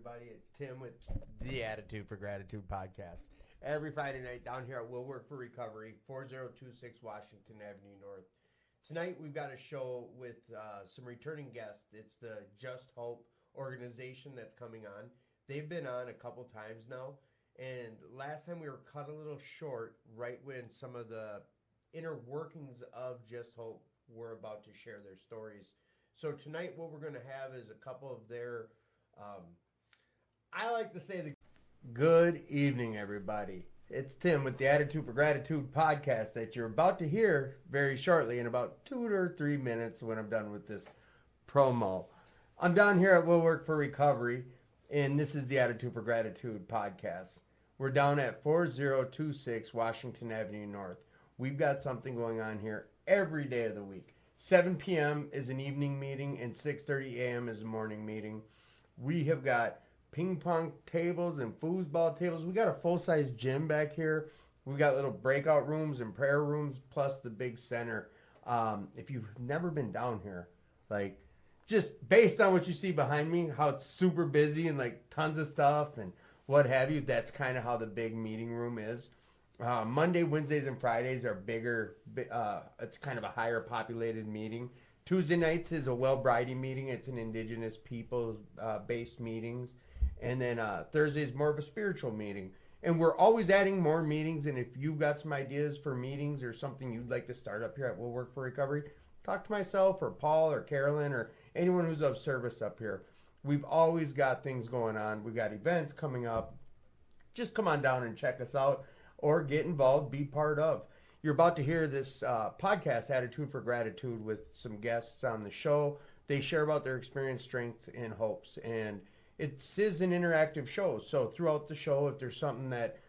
everybody. It's Tim with the Attitude for Gratitude podcast. Every Friday night down here at Will Work for Recovery, 4026 Washington Avenue North. Tonight we've got a show with some returning guests. It's the Just Hope organization that's coming on. They've been on a couple times now. And last time we were cut a little short right when some of the inner workings of Just Hope were about to share their stories. So tonight what we're going to have is a couple of their, I like to say the good evening, everybody. It's Tim with the Attitude for Gratitude podcast that you're about to hear very shortly in about 2 or 3 minutes when I'm done with this promo. I'm down here at Will Work for Recovery, and this is the Attitude for Gratitude podcast. We're down at 4026 Washington Avenue North. We've got something going on here every day of the week. 7 p.m. is an evening meeting and 6:30 a.m. is a morning meeting. We have got ping pong tables and foosball tables. We got a full-size gym back here. We got little breakout rooms and prayer rooms plus the big center. If you've never been down here, like just based on what you see behind me, how it's super busy and like tons of stuff and what have you, that's kind of how the big meeting room is. Monday, Wednesdays, and Fridays are bigger. It's kind of a higher populated meeting. Tuesday nights is a well-briding meeting. It's an indigenous peoples based meetings. And then Thursday is more of a spiritual meeting. And we're always adding more meetings. And if you've got some ideas for meetings or something you'd like to start up here at Will Work for Recovery, talk to myself or Paul or Carolyn or anyone who's of service up here. We've always got things going on. We've got events coming up. Just come on down and check us out or get involved, be part of. You're about to hear this podcast, Attitude for Gratitude, with some guests on the show. They share about their experience, strengths, and hopes. And it is an interactive show. So throughout the show, if there's something that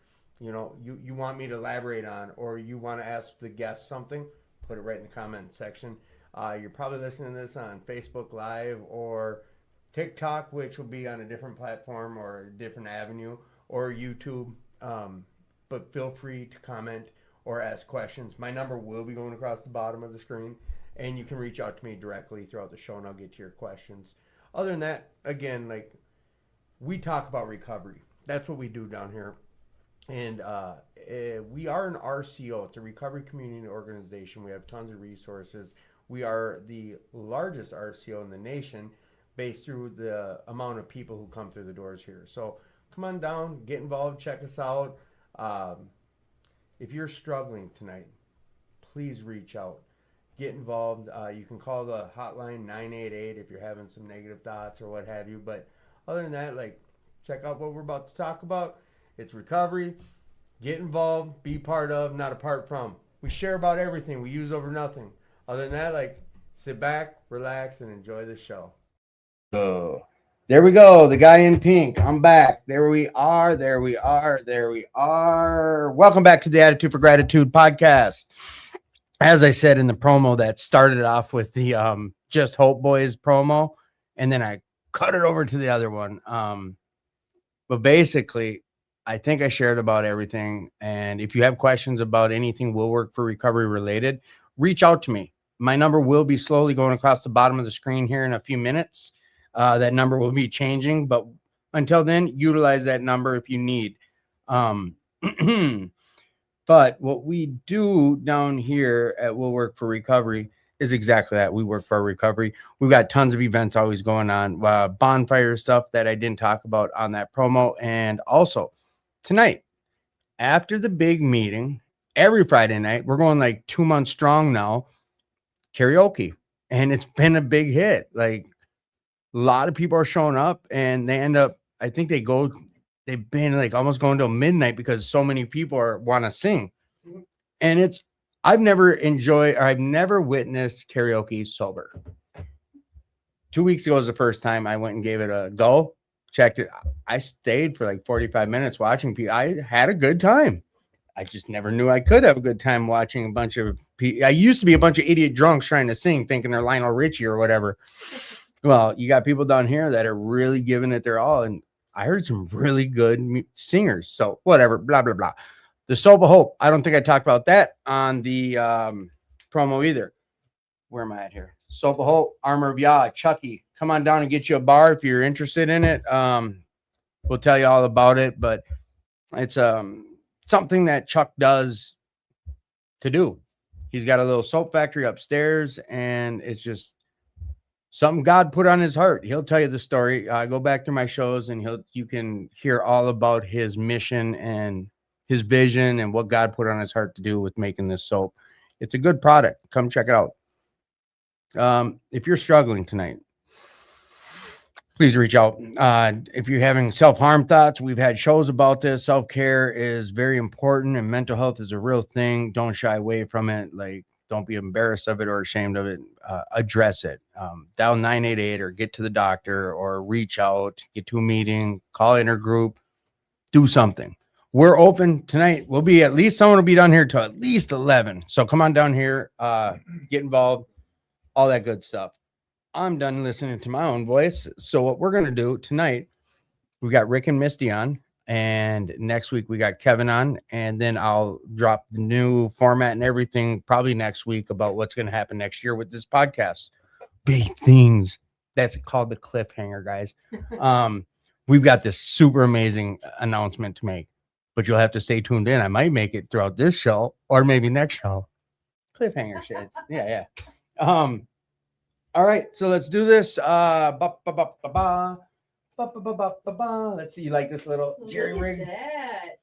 you want me to elaborate on or you want to ask the guest something, put it right in the comment section. You're probably listening to this on Facebook Live or TikTok, which will be on a different platform or a different avenue, or YouTube. But feel free to comment or ask questions. My number will be going across the bottom of the screen, and you can reach out to me directly throughout the show, and I'll get to your questions. Other than that, again, like we talk about recovery. That's what we do down here. And we are an RCO. It's a recovery community organization. We have tons of resources. We are the largest RCO in the nation based through the amount of people who come through the doors here. So come on down, get involved, check us out. If you're struggling tonight, please reach out. Get involved. You can call the hotline 988 if you're having some negative thoughts or what have you. But other than that, like, check out what we're about to talk about. It's recovery. Get involved. Be part of, not apart from. We share about everything. We use over nothing. Other than that, like, sit back, relax, and enjoy the show. So there we go. The guy in pink. I'm back. There we are. There we are. There we are. Welcome back to the Attitude for Gratitude podcast. As I said in the promo that started off with the Just Hope Boys promo, and then I cut it over to the other one. But basically, I think I shared about everything. And if you have questions about anything Will Work for Recovery related, reach out to me. My number will be slowly going across the bottom of the screen here in a few minutes. That number will be changing, but until then, utilize that number if you need. But what we do down here at Will Work for Recovery is exactly that. We work for recovery. We've got tons of events always going on, bonfire stuff that I didn't talk about on that promo. And also tonight, after the big meeting, every Friday night, we're going like 2 months strong now, karaoke. And it's been a big hit. Like, a lot of people are showing up and they end up, I think they've been like almost going till midnight because so many people want to sing. And I've never witnessed karaoke sober. 2 weeks ago was the first time I went and gave it a go, checked it. I stayed for like 45 minutes watching people. I had a good time. I just never knew I could have a good time watching a bunch of people. I used to be a bunch of idiot drunks trying to sing, thinking they're Lionel Richie or whatever. Well, you got people down here that are really giving it their all. And I heard some really good singers. So whatever, blah, blah, blah. The Soap of Hope. I don't think I talked about that on the promo either. Where am I at here? Soap of Hope, Armor of Yah, Chucky. Come on down and get you a bar if you're interested in it. We'll tell you all about it, but it's something that Chuck does to do. He's got a little soap factory upstairs, and it's just something God put on his heart. He'll tell you the story. Go back through my shows, and you can hear all about his mission and his vision and what God put on his heart to do with making this soap. It's a good product. Come check it out. If you're struggling tonight, please reach out. If you're having self-harm thoughts, we've had shows about this. Self-care is very important, and mental health is a real thing. Don't shy away from it. Like, don't be embarrassed of it or ashamed of it. Address it. Dial 988 or get to the doctor or reach out, get to a meeting, call intergroup, do something. We're open tonight. We'll be at least someone will be down here till at least 11. So come on down here, get involved, all that good stuff. I'm done listening to my own voice. So what we're going to do tonight, we got Rick and Misty on, and next week we got Kevin on, and then I'll drop the new format and everything probably next week about what's going to happen next year with this podcast. Big things. That's called the cliffhanger, guys. We've got this super amazing announcement to make, but you'll have to stay tuned in. I might make it throughout this show or maybe next show. Cliffhanger shit. Yeah. All right, so let's do this. Let's see, you like this little jerry rig? That.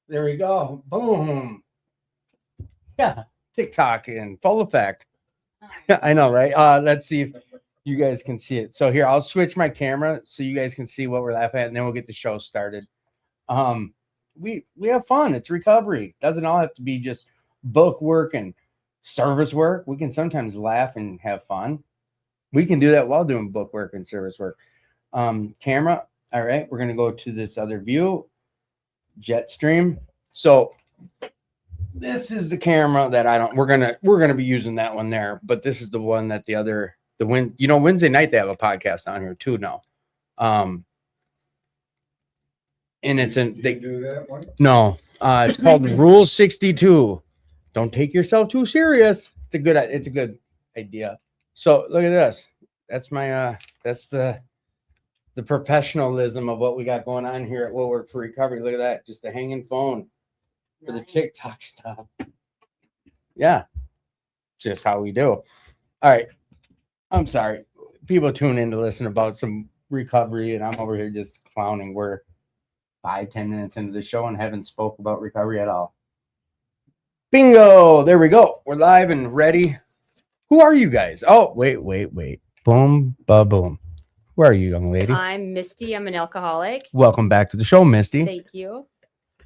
There we go. Boom. Yeah, TikTok in full effect. Yeah, I know, right? Let's see if you guys can see it. So here, I'll switch my camera so you guys can see what we're laughing at, and then we'll get the show started. We have fun. It's recovery. Doesn't all have to be just book work and service work. We can sometimes laugh and have fun. We can do that while doing book work and service work. Camera. All right. We're going to go to this other view. Jetstream. So this is the camera that we're going to be using that one there, but this is the one that Wednesday night they have a podcast on here too now. And it's they do that one? No. It's called Rule 62. Don't take yourself too serious. It's a good idea. So look at this. That's my that's the professionalism of what we got going on here at Will Work for Recovery. Look at that. Just a hanging phone for the TikTok stuff. Yeah. Just how we do. All right. I'm sorry. People tune in to listen about some recovery, and I'm over here just clowning. We're 5-10 minutes into the show and haven't spoke about recovery at all. Bingo. There we go. We're live and ready. Who are you guys? Oh, wait. Boom, ba-boom. Who are you, young lady? I'm Misty. I'm an alcoholic. Welcome back to the show, Misty. Thank you.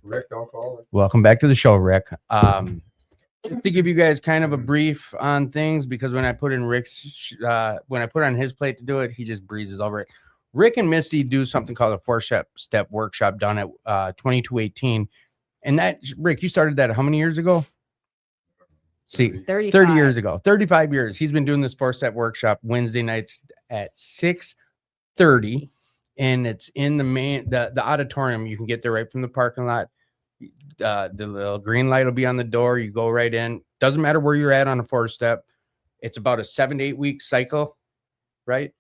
Rick, alcoholic. Welcome back to the show, Rick. Just to give you guys kind of a brief on things, because when I put in when I put on his plate to do it, he just breezes over it. Rick and Misty do something called a 4-step workshop done at 2218. And that, Rick, you started that how many years ago? See, 30 years ago, 35 years. He's been doing this 4-step workshop Wednesday nights at 6:30, and it's in the auditorium. You can get there right from the parking lot. The little green light will be on the door. You go right in. Doesn't matter where you're at on a 4-step. It's about a 7 to 8 week cycle, right?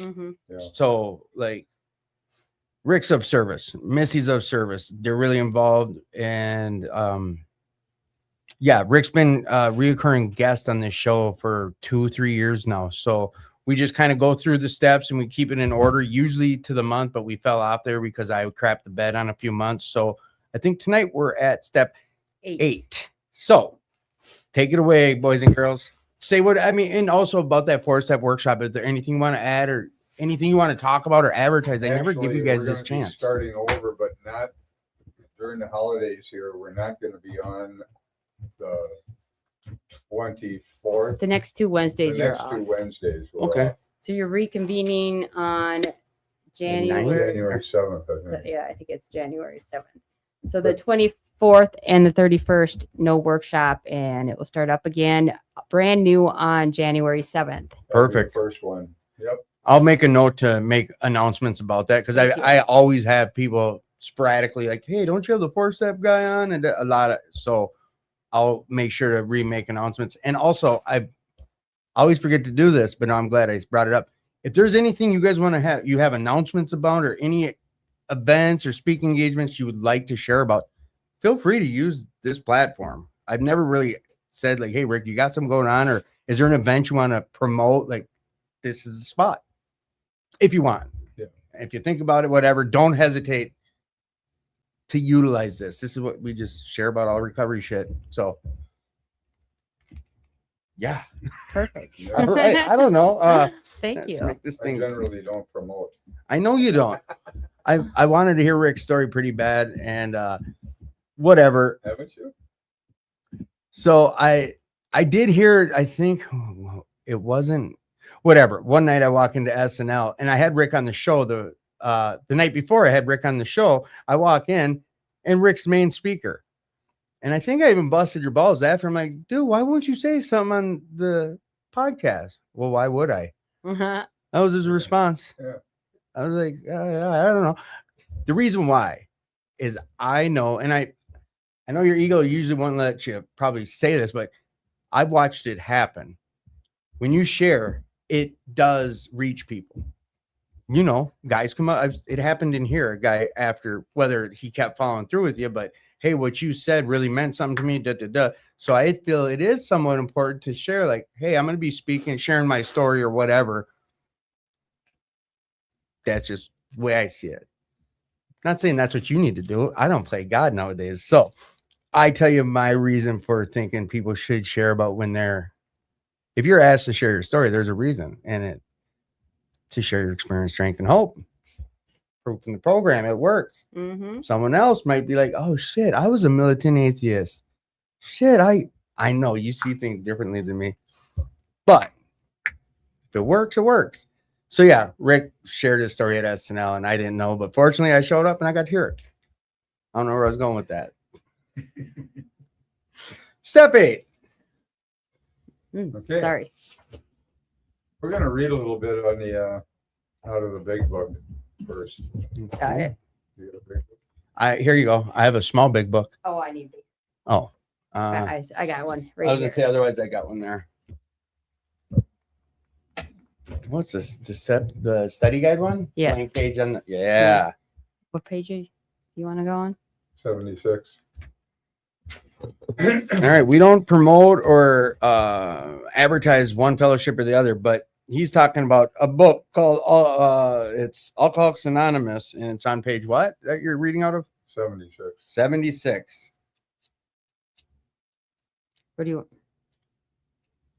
Mm-hmm. Yeah. So like Rick's of service, Misty's of service. They're really involved, and yeah, Rick's been a reoccurring guest on this show for 2-3 years now. So we just kind of go through the steps and we keep it in order, usually to the month, but we fell off there because I crapped the bed on a few months. So I think tonight we're at step 8. So take it away, boys and girls. Say what I mean, and also about that 4-step workshop. Is there anything you want to add or anything you want to talk about or advertise? I never give you guys this chance. Starting over, but not during the holidays here. We're not going to be on the 24th. The next 2 Wednesdays the you're next off. 2 Wednesdays. Okay. So you're reconvening on January 7th, I think. Yeah, I think it's January 7th. So the 24th and the 31st, no workshop, and it will start up again brand new on January 7th. Perfect. First one. Yep. I'll make a note to make announcements about that, because I always have people sporadically like, hey, don't you have the 4-step guy on? And a lot of, so I'll make sure to remake announcements. And also, I always forget to do this, but I'm glad I brought it up. If there's anything you guys want to have, you have announcements about, or events or speaking engagements you would like to share about, feel free to use this platform. I've never really said like, hey, Rick, you got something going on, or is there an event you want to promote? Like, this is the spot if you want. Yeah. If you think about it, whatever, don't hesitate to utilize this. This is what we just share about all recovery shit. So yeah. Perfect. All right. I don't know. Thank Let's you. make this I thing. generally don't promote. I know you don't. I wanted to hear Rick's story pretty bad, and whatever. Haven't you? So I did hear. I think it wasn't whatever. One night I walk into SNL, and I had Rick on the show. The night before I had Rick on the show, I walk in, and Rick's main speaker. And I think I even busted your balls after. I'm like, dude, why won't you say something on the podcast? Well, why would I? Uh-huh. That was his response. Yeah. I was like, I don't know. The reason why is I know, and I know your ego usually won't let you probably say this, but I've watched it happen. When you share, it does reach people. You know, guys come up. It happened in here. A guy, after, whether he kept following through with you, but hey, what you said really meant something to me. So I feel it is somewhat important to share, like, hey, I'm going to be speaking, sharing my story or whatever. That's just the way I see it. Not saying that's what you need to do. I don't play God nowadays. So I tell you my reason for thinking people should share about when if you're asked to share your story, there's a reason, and to share your experience, strength, and hope. Proof in the program, it works. Mm-hmm. Someone else might be like, oh shit, I was a militant atheist. Shit, I know you see things differently than me. But if it works, it works. So yeah, Rick shared his story at SNL, and I didn't know, but fortunately I showed up and I got to hear it. I don't know where I was going with that. Step 8. Okay. Sorry. We're going to read a little bit on the out of the big book first. Got it. You got a big book? Here you go. I have a small big book. Oh, I need. Oh, I I got one was right gonna here. say otherwise I got one there. What's this? The study guide one? Yeah. Blank page on the, yeah. What page you want to go on? 76. All right. We don't promote or advertise one fellowship or the other, but he's talking about a book called it's Alcoholics Anonymous, and it's on page what that you're reading out of? 76. 76. What do you want?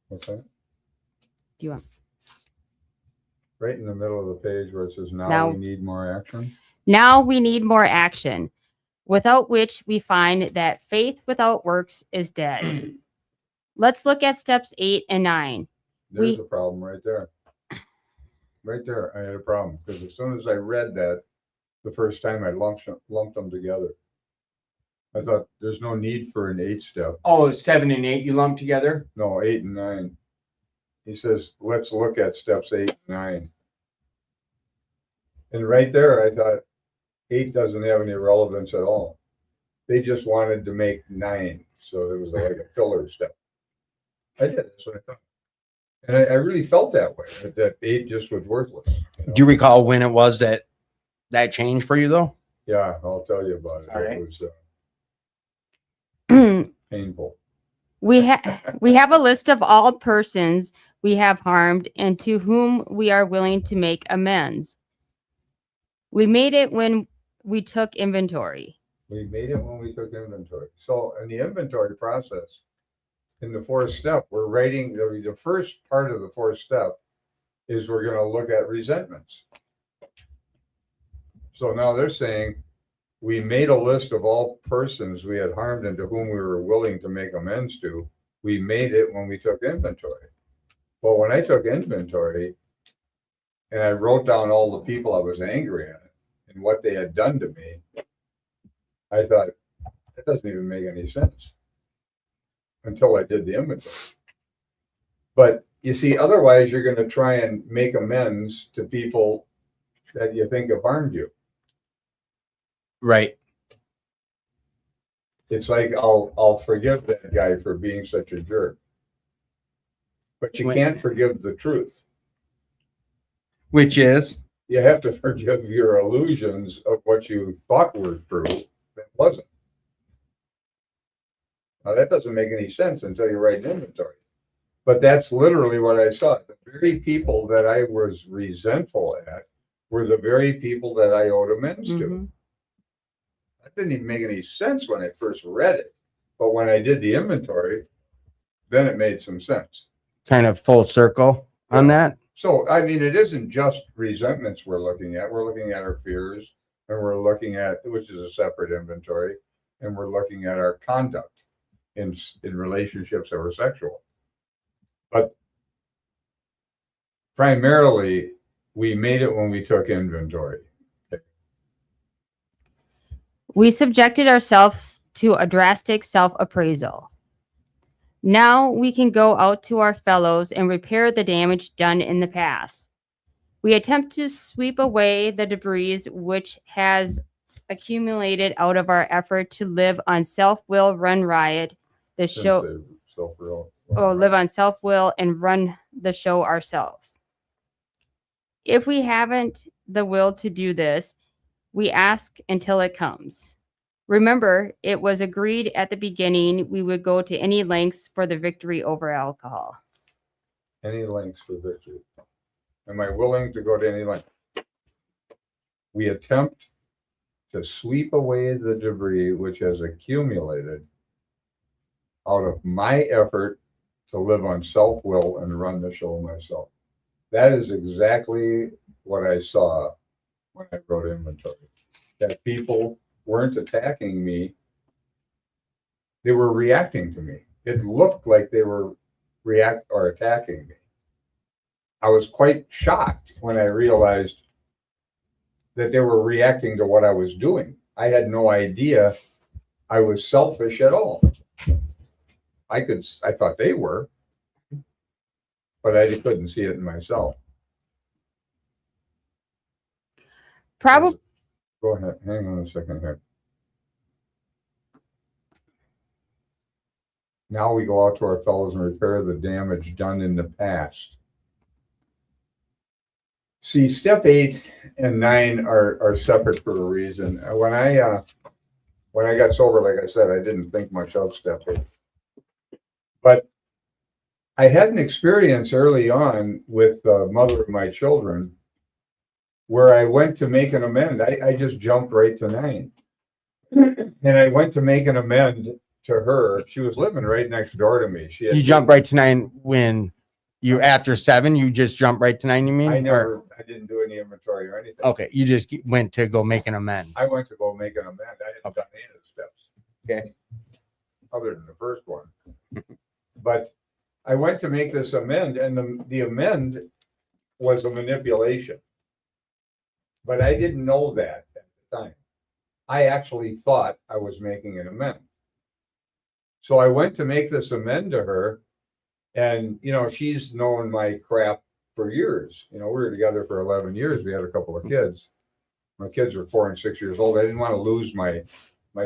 What's that? Do you want? Right in the middle of the page where it says now Now- we need more action. Now we need more action, without which we find that faith without works is dead. Let's look at steps 8 and 9. There's We- a problem right there. Right there, I had a problem because as soon as I read that, the first time I lumped them together. I thought there's no need for an 8 step. Oh, 7 and 8 you lumped together? No, 8 and 9. He says, let's look at steps 8 and 9. And right there, I thought 8 doesn't have any relevance at all. They just wanted to make 9. So it was like a filler step. I did. That's what I thought. And I really felt that way, that 8 just was worthless. You know? Do you recall when it was that changed for you though? Yeah, I'll tell you about it. All right. It was painful. We have a list of all persons we have harmed and to whom we are willing to make amends. We made it when we took inventory. We made it when we took inventory. So in the inventory process, in the 4th step, we're writing the first part of the 4th step is we're going to look at resentments. So now they're saying we made a list of all persons we had harmed and to whom we were willing to make amends to. We made it when we took inventory. Well, when I took inventory and I wrote down all the people I was angry at and what they had done to me, I thought, that doesn't even make any sense until I did the inventory. But you see, otherwise you're going to try and make amends to people that you think have harmed you. Right. It's like, I'll forgive that guy for being such a jerk. But you Wait. can't forgive the truth. Which is you have to forgive your illusions of what you thought were true that wasn't. Now, that doesn't make any sense until you write an inventory. But that's literally what I saw. The very people that I was resentful at were the very people that I owed amends to. Mhm. That didn't even make any sense when I first read it. But when I did the inventory, then it made some sense. Kind of full circle on that. So, I mean, it isn't just resentments we're looking at. We're looking at our fears, and we're looking at, which is a separate inventory, and we're looking at our conduct in relationships that were sexual. But primarily, we made it when we took inventory. We subjected ourselves to a drastic self-appraisal. Now we can go out to our fellows and repair the damage done in the past. We attempt to sweep away the debris which has accumulated out of our effort to live on self-will, run riot, the show. Live on self-will and run the show ourselves. If we haven't the will to do this, we ask until it comes. Remember, it was agreed at the beginning we would go to any lengths for the victory over alcohol. Any lengths for victory. Am I willing to go to any length? We attempt to sweep away the debris which has accumulated out of my effort to live on self-will and run the show myself. That is exactly what I saw when I wrote inventory. That people weren't attacking me. They were reacting to me. It looked like they were attacking me. I was quite shocked when I realized that they were reacting to what I was doing. I had no idea I was selfish at all. I thought they were, but I couldn't see it in myself. Probably. Go ahead. Hang on a second here. Now we go out to our fellows and repair the damage done in the past. See, step 8 and 9 are separate for a reason. When I got sober, like I said, I didn't think much of step 8. But I had an experience early on with the mother of my children where I went to make an amend. I just jumped right to 9. And I went to make an amend to her. She was living right next door to me. You jump right to 9 when you, after 7, you just jump right to 9, you mean? I didn't do any inventory or anything. Okay, you just went to go make an amends. I went to go make an amend. I hadn't done any of the steps. Okay. Other than the first one. But I went to make this amend, and the amend was a manipulation. But I didn't know that at the time. I actually thought I was making an amend. So I went to make this amend to her, and, you know, she's known my crap for years. You know, we were together for 11 years. We had a couple of kids. My kids were 4 and 6 years old. I didn't want to lose my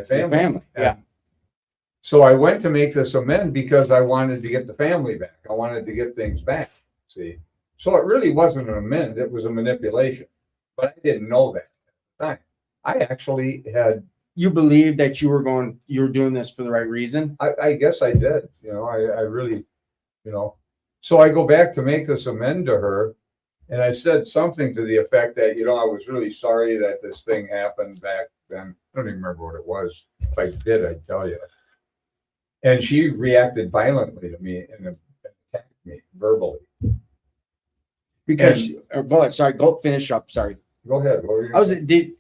family. Yeah. So I went to make this amend because I wanted to get the family back. I wanted to get things back. See, so it really wasn't an amend. It was a manipulation, but I didn't know that at the time. I actually had. You believed that you were doing this for the right reason? I guess I did. You know, I really, you know. So I go back to make this amend to her, and I said something to the effect that, you know, I was really sorry that this thing happened back then. I don't even remember what it was. If I did, I'd tell you. And she reacted violently to me and attacked me verbally. Because go ahead. Sorry, go finish up. Sorry. Go ahead. What were you Did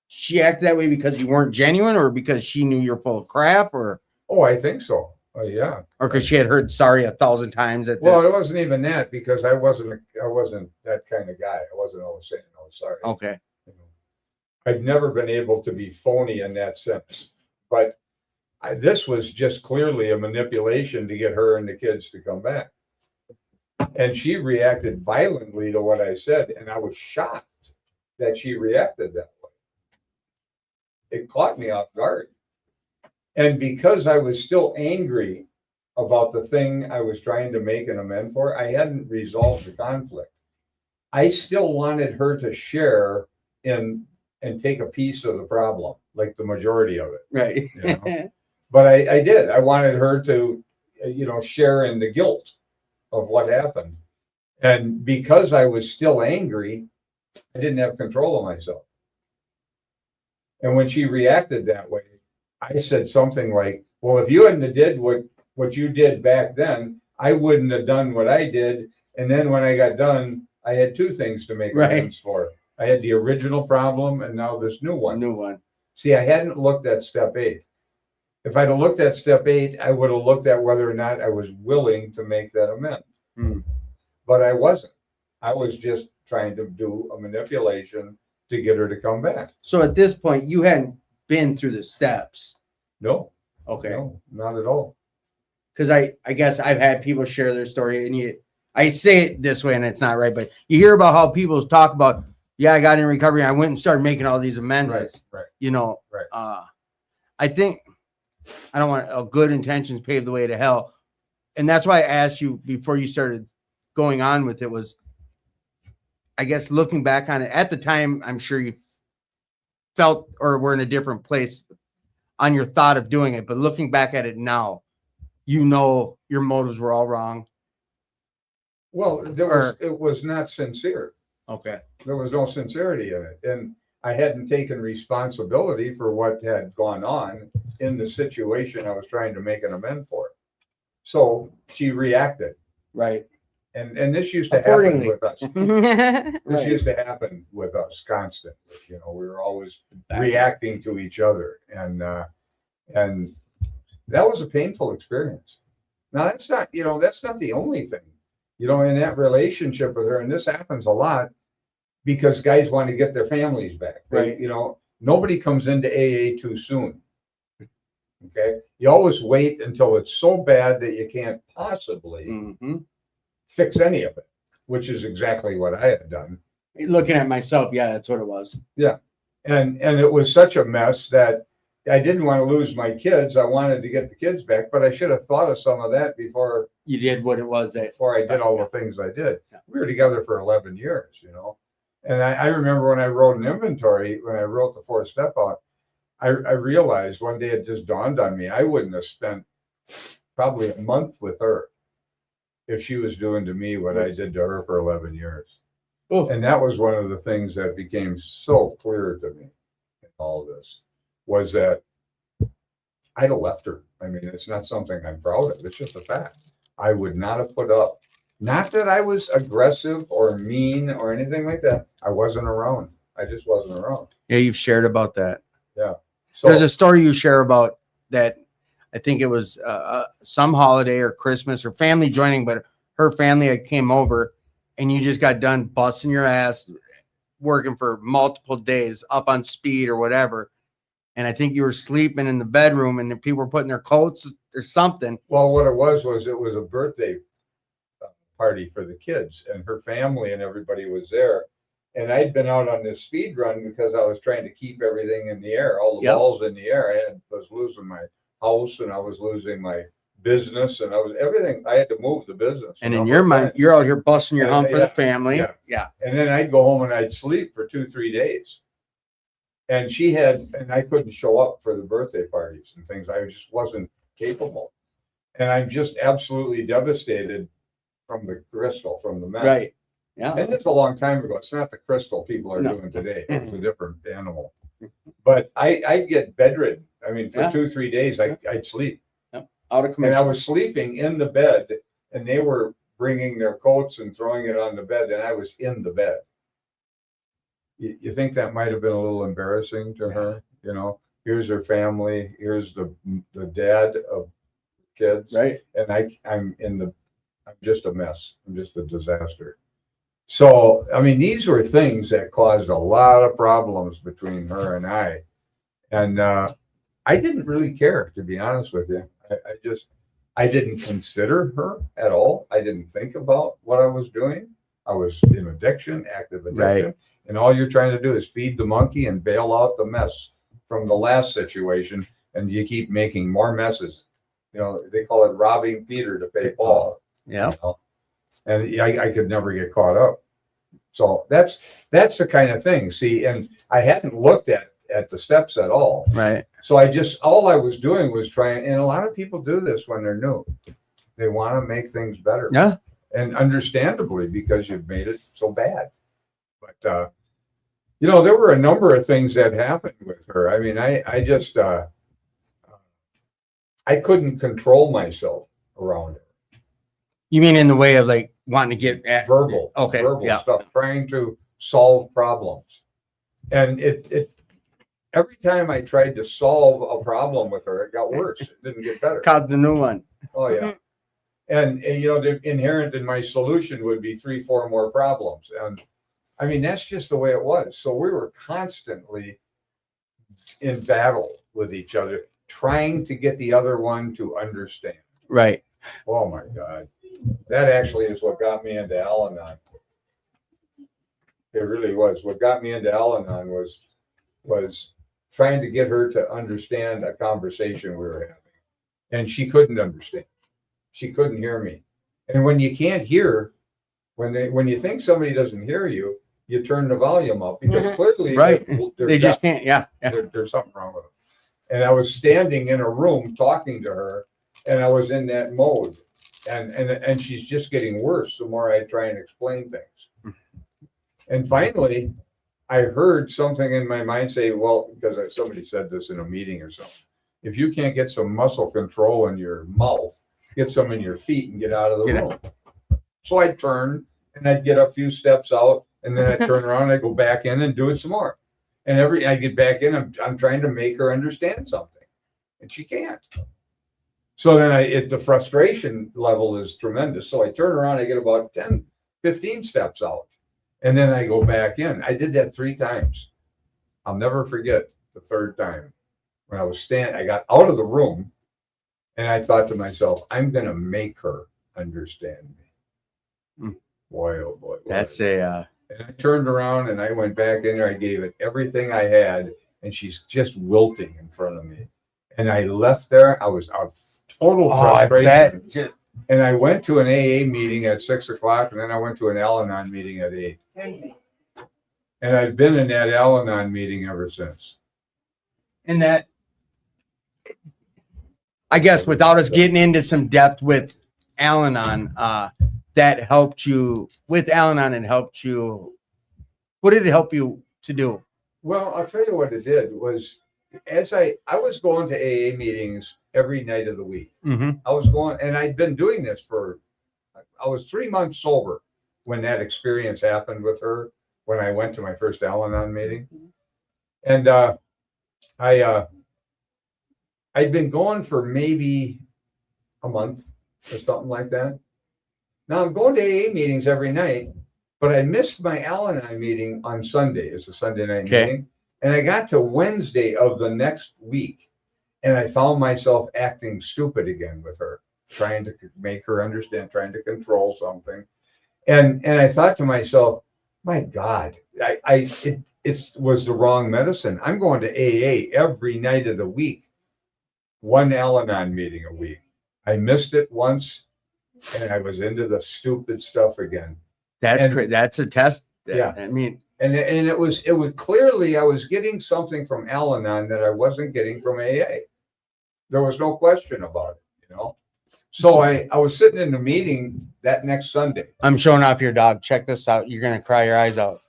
she act that way because you weren't genuine, or because she knew you're full of crap, or? Oh, I think so. Oh, yeah. Or because she had heard sorry 1,000 times at Well, it wasn't even that, because I wasn't that kind of guy. I wasn't always saying I was sorry. Okay. You know, I've never been able to be phony in that sense, but this was just clearly a manipulation to get her and the kids to come back. And she reacted violently to what I said, and I was shocked that she reacted that way. It caught me off guard. And because I was still angry about the thing I was trying to make an amend for, I hadn't resolved the conflict. I still wanted her to share in and take a piece of the problem, like the majority of it. Right. You know? But I did. I wanted her to, share in the guilt of what happened. And because I was still angry, I didn't have control of myself. And when she reacted that way, I said something like, well, if you hadn't have did what you did back then, I wouldn't have done what I did. And then when I got done, I had two things to make Right. amends for. I had the original problem and now this new one. New one. See, I hadn't looked at step 8. If I'd have looked at step 8, I would have looked at whether or not I was willing to make that amend. But I wasn't. I was just trying to do a manipulation to get her to come back. So at this point, you hadn't been through the steps. No, Okay. no, not at all. Because I guess I've had people share their story, and I say it this way, and it's not right, but you hear about how people talk about, yeah, I got in recovery, and I went and started making all these amends. Right. Right. I think I don't want good intentions pave the way to hell, and that's why I asked you before you started going on with it was, I guess looking back on it at the time, I'm sure you felt or were in a different place on your thought of doing it, but looking back at it now, your motives were all wrong. Well, it was not sincere. Okay. There was no sincerity in it. And I hadn't taken responsibility for what had gone on in the situation I was trying to make an amend for. So she reacted. Right. And this used to happen with us. Right. This used to happen with us constantly. We were always reacting to each other. And that was a painful experience. Now that's not the only thing, in that relationship with her. And this happens a lot because guys want to get their families back. Right. Nobody comes into AA too soon. Okay. You always wait until it's so bad that you can't possibly fix any of it, which is exactly what I had done. Looking at myself, yeah, that's what it was. Yeah. And it was such a mess that I didn't want to lose my kids. I wanted to get the kids back, but I should have thought of some of that before you did what it was before I did all the things I did. Yeah. We were together for 11 years, And I remember when I wrote an inventory, when I wrote the 4-step out, I realized one day it just dawned on me, I wouldn't have spent probably a month with her if she was doing to me what I did to her for 11 years. Oh. And that was one of the things that became so clear to me in all this, was that I'd have left her. I mean, it's not something I'm proud of. It's just a fact. I would not have put up. Not that I was aggressive or mean or anything like that. I wasn't around. I just wasn't around. Yeah, you've shared about that. Yeah. So, there's a story you share about that. I think it was some holiday or Christmas or family joining, but her family had came over and you just got done busting your ass working for multiple days up on speed or whatever. And I think you were sleeping in the bedroom and the people were putting their coats or something. Well, what it was a birthday party for the kids, and her family and everybody was there. And I'd been out on this speed run because I was trying to keep everything in the air, all the balls in the air. I was losing my house and I was losing my business and everything. I had to move the business. And in your mind, you're out here busting your hump for the family. Yeah. And then I'd go home and I'd sleep for 2-3 days. And I couldn't show up for the birthday parties and things. I just wasn't capable. And I'm just absolutely devastated from the crystal, from the mess. Right. Yeah. And it's a long time ago. It's not the crystal people are doing today. It's a different animal. But I'd get bedridden. I mean, for 2-3 days, I'd sleep. Out of commission. And I was sleeping in the bed, and they were bringing their coats and throwing it on the bed, and I was in the bed. You think that might have been a little embarrassing to her? Here's her family. Here's the dad of kids. Right. And I'm just a mess. I'm just a disaster. So, I mean, these were things that caused a lot of problems between her and I. And I didn't really care, to be honest with you. I didn't consider her at all. I didn't think about what I was doing. I was in addiction, active addiction. Right. And all you're trying to do is feed the monkey and bail out the mess from the last situation. And you keep making more messes. They call it robbing Peter to pay Paul. Yeah. And I could never get caught up. So that's the kind of thing. See, and I hadn't looked at the steps at all. Right. So all I was doing was trying, and a lot of people do this when they're new. They want to make things better. Yeah. And understandably, because you've made it so bad. But, there were a number of things that happened with her. I mean, I just, I couldn't control myself around her. You mean in the way of like wanting to get at Verbal yeah. stuff, trying to solve problems. And it every time I tried to solve a problem with her, it got worse. It didn't get better. Caused a new one. Oh yeah. And the inherent in my solution would be 3-4 more problems. And I mean, that's just the way it was. So we were constantly in battle with each other, trying to get the other one to understand. Right. Oh my God. That actually is what got me into Al-Anon. It really was. What got me into Al-Anon was trying to get her to understand a conversation we were having. And she couldn't understand. She couldn't hear me. And when you can't hear, when you think somebody doesn't hear you, you turn the volume up because clearly they just can't. Yeah. There's something wrong with them. And I was standing in a room talking to her, and I was in that mode. And she's just getting worse the more I try and explain things. And finally, I heard something in my mind say, well, because somebody said this in a meeting or something, if you can't get some muscle control in your mouth, get some in your feet and get out of the room. So I'd turn and I'd get a few steps out, and then I'd turn around and I'd go back in and do it some more. And I get back in, I'm trying to make her understand something, and she can't. So then the frustration level is tremendous. So I turn around, I get about 10, 15 steps out, and then I go back in. I did that 3 times. I'll never forget the 3rd time when I got out of the room, and I thought to myself, I'm going to make her understand me. Boy, oh boy. That's And I turned around and I went back in there. I gave it everything I had, and she's just wilting in front of me. And I left there. I was out of total frustration. And I went to an AA meeting at 6 o'clock, and then I went to an Al-Anon meeting at 8. And I've been in that Al-Anon meeting ever since. And that, I guess, without us getting into some depth with Al-Anon, that helped you with Al-Anon and helped you. What did it help you to do? Well, I'll tell you what it did was, as I was going to AA meetings every night of the week. I was going, and I'd been doing this I was 3 months sober when that experience happened with her, when I went to my first Al-Anon meeting. And I'd been going for maybe a month or something like that. Now I'm going to AA meetings every night, but I missed my Al-Anon meeting on Sunday. It's a Sunday night meeting. And I got to Wednesday of the next week, and I found myself acting stupid again with her, trying to make her understand, trying to control something. And I thought to myself, my God, it was the wrong medicine. I'm going to AA every night of the week, 1 Al-Anon meeting a week. I missed it once, and I was into the stupid stuff again. That's a test. Yeah. I mean, and it was clearly I was getting something from Al-Anon that I wasn't getting from AA. There was no question about it, So I was sitting in the meeting that next Sunday. I'm showing off your dog. Check this out. You're gonna cry your eyes out.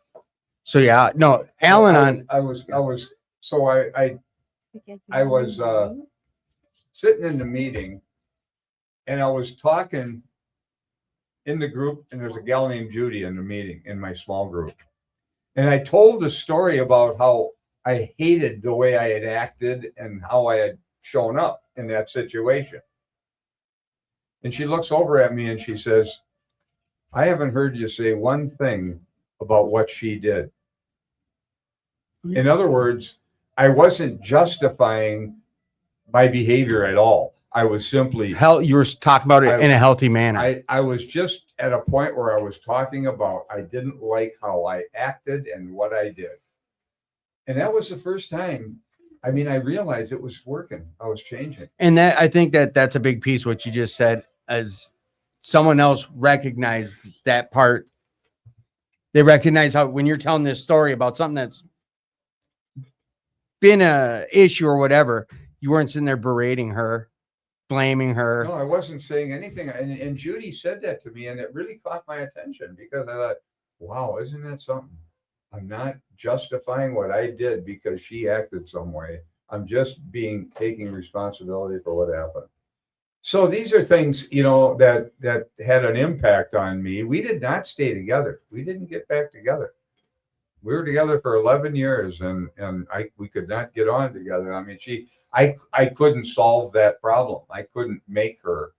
So yeah, no, Al-Anon. I was sitting in the meeting, and I was talking in the group, and there's a gal named Judy in the meeting in my small group. And I told the story about how I hated the way I had acted and how I had shown up in that situation. And she looks over at me and she says, I haven't heard you say one thing about what she did. In other words, I wasn't justifying my behavior at all. I was simply you were talking about it in a healthy manner. I was just at a point where I was talking about I didn't like how I acted and what I did. And that was the first time. I mean, I realized it was working. I was changing. And I think that's a big piece, what you just said, as someone else recognized that part They recognize how when you're telling this story about something that's been a issue or whatever, you weren't sitting there berating her, blaming her. No, I wasn't saying anything. And Judy said that to me, and it really caught my attention because I thought, wow, isn't that something? I'm not justifying what I did because she acted some way. I'm just taking responsibility for what happened. So these are things, that had an impact on me. We did not stay together. We didn't get back together. We were together for 11 years and we could not get on together. I mean, I couldn't solve that problem. I couldn't make her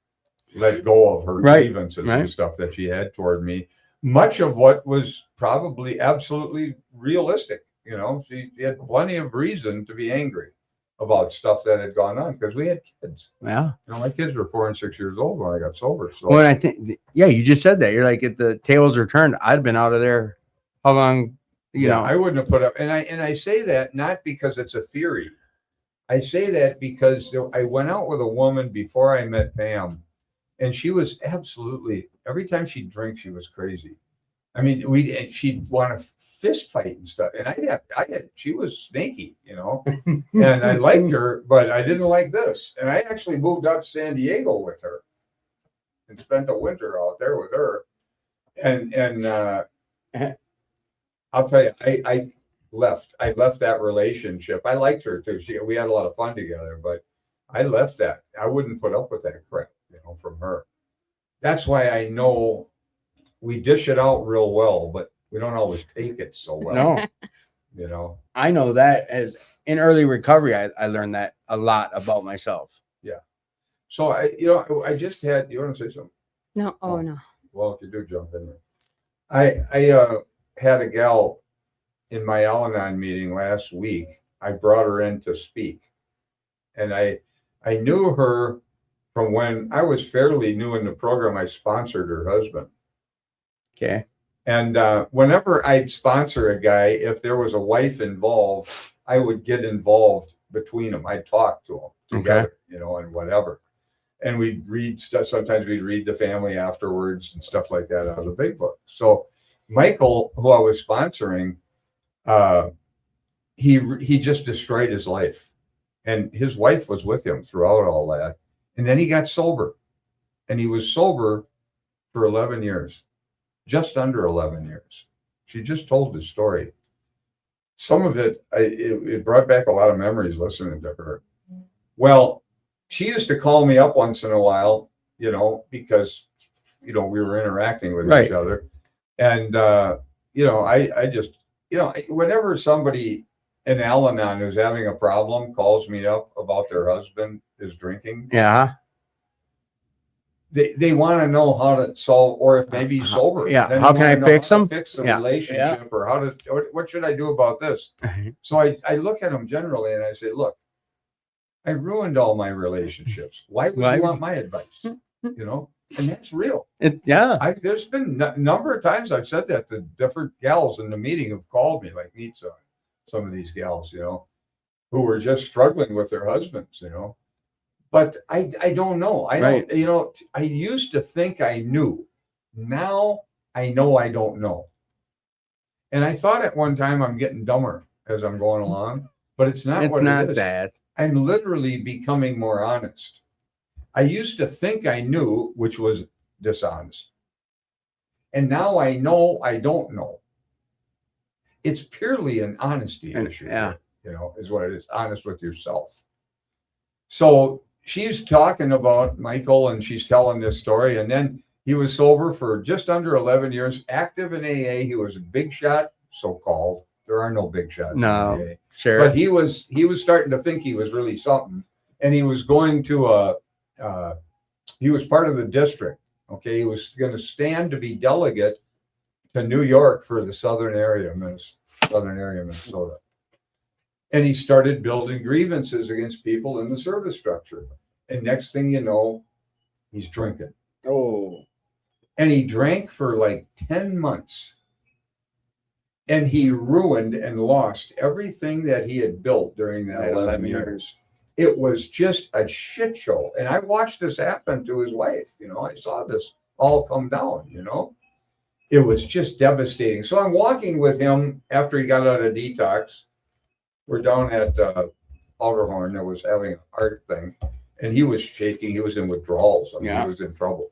let go of her grievances and stuff that she had toward me. Much of what was probably absolutely realistic. She had plenty of reason to be angry about stuff that had gone on because we had kids. Yeah. My kids were 4 and 6 years old when I got sober. So Well, I think, you just said that. You're like, if the tables were turned, I'd been out of there. How long? I wouldn't have put up. And I say that not because it's a theory. I say that because I went out with a woman before I met Pam, and she was absolutely, every time she'd drink, she was crazy. I mean, she'd want to fist fight and stuff. And she was snaky, and I liked her, but I didn't like this. And I actually moved out to San Diego with her and spent the winter out there with her. And I'll tell you, I left that relationship. I liked her too. We had a lot of fun together, but I left that. I wouldn't put up with that crap, from her. That's why I know we dish it out real well, but we don't always take it so well. No. I know that as in early recovery, I learned that a lot about myself. Yeah. So I just had, you want to say something? No. Oh, no. Well, if you do, jump in there. I had a gal in my Al-Anon meeting last week. I brought her in to speak, and I knew her from when I was fairly new in the program. I sponsored her husband. Okay. And whenever I'd sponsor a guy, if there was a wife involved, I would get involved between them. I'd talk to them together, and whatever. And we'd read stuff. Sometimes we'd read the family afterwards and stuff like that out of the big book. So Michael, who I was sponsoring, he just destroyed his life. And his wife was with him throughout all that. And then he got sober. And he was sober for 11 years. Just under 11 years. She just told the story. Some of it brought back a lot of memories listening to her. Well, she used to call me up once in a while, because, we were interacting with each other. And, I just, whenever somebody in Al-Anon who's having a problem calls me up about their husband is drinking. Yeah. They want to know how to solve, or if maybe he's sober. Yeah. How can I fix them? Fix the relationship, or what should I do about this? So I look at them generally and I say, look, I ruined all my relationships. Why would you want my advice? And that's real. There's been a number of times I've said that to different gals in the meeting have called me, like meet some of these gals, who were just struggling with their husbands, But I don't know. I don't, I used to think I knew. Now I know I don't know. And I thought at one time I'm getting dumber as I'm going along, but it's not what it is. That. I'm literally becoming more honest. I used to think I knew, which was dishonest. And now I know I don't know. It's purely an honesty issue. Yeah. Is what it is. Honest with yourself. So she's talking about Michael and she's telling this story. And then he was sober for just under 11 years, active in AA. He was a big shot, so-called. There are no big shots. No, in AA. sure. But he was starting to think he was really something. And he was going to he was part of the district. Okay. He was going to stand to be delegate to New York for the southern area of Minnesota. And he started building grievances against people in the service structure. And next thing you know, he's drinking. Oh. And he drank for like 10 months. And he ruined and lost everything that he had built during that 11 years. It was just a shit show. And I watched this happen to his wife. I saw this all come down, it was just devastating. So I'm walking with him after he got out of detox. We're down at Alderhorn that was having a heart thing, and he was shaking. He was in withdrawals. I mean, Yeah. he was in trouble.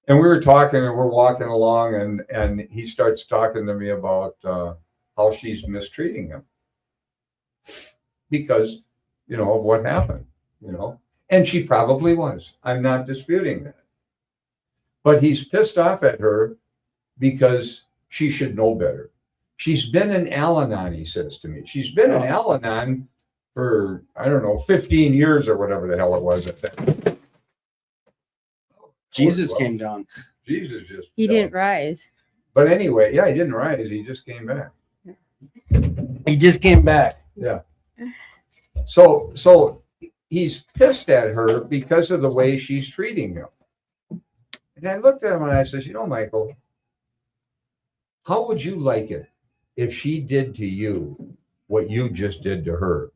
And we were talking, and we're walking along, and he starts talking to me about how she's mistreating him because, you know, of what happened, you know. And she probably was. I'm not disputing that. But he's pissed off at her because she should know better. She's been in Al-Anon, he says to me. She's been in Al-Anon for, I don't know, 15 years or whatever the hell it was at that time. Jesus Well, came down. Jesus just. He didn't rise. But anyway, yeah, he didn't rise. He just came back. He just came back. Yeah. So he's pissed at her because of the way she's treating him. And I looked at him and I says, you know, Michael, how would you like it if she did to you what you just did to her?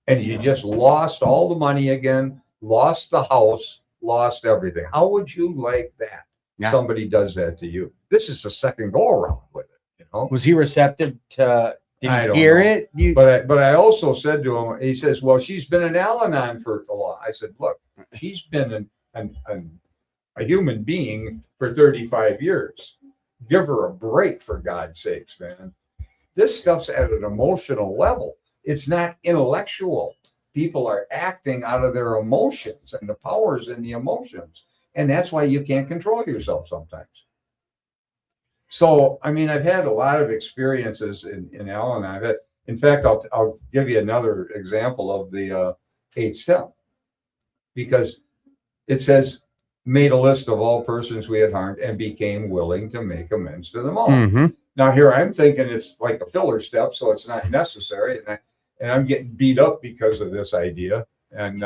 And you just lost all the money again, lost the house, lost everything. How would you like that? Yeah. Somebody does that to you. This is the second go around with it, you know? Was he receptive to? Did I he don't hear know. it? You, But I also said to him, he says, well, she's been in Al-Anon for a while. I said, look, she's been a human being for 35 years. Give her a break, for God's sakes, man. This stuff's at an emotional level. It's not intellectual. People are acting out of their emotions, and the power's in the emotions. And that's why you can't control yourself sometimes. So, I mean, I've had a lot of experiences in Al-Anon. In fact, I'll give you another example of the 8th step, because it says, made a list of all persons we had harmed and became willing to make amends to them all. Mm-hmm. Now here I'm thinking it's like a filler step, so it's not necessary, and I'm getting beat up because of this idea. And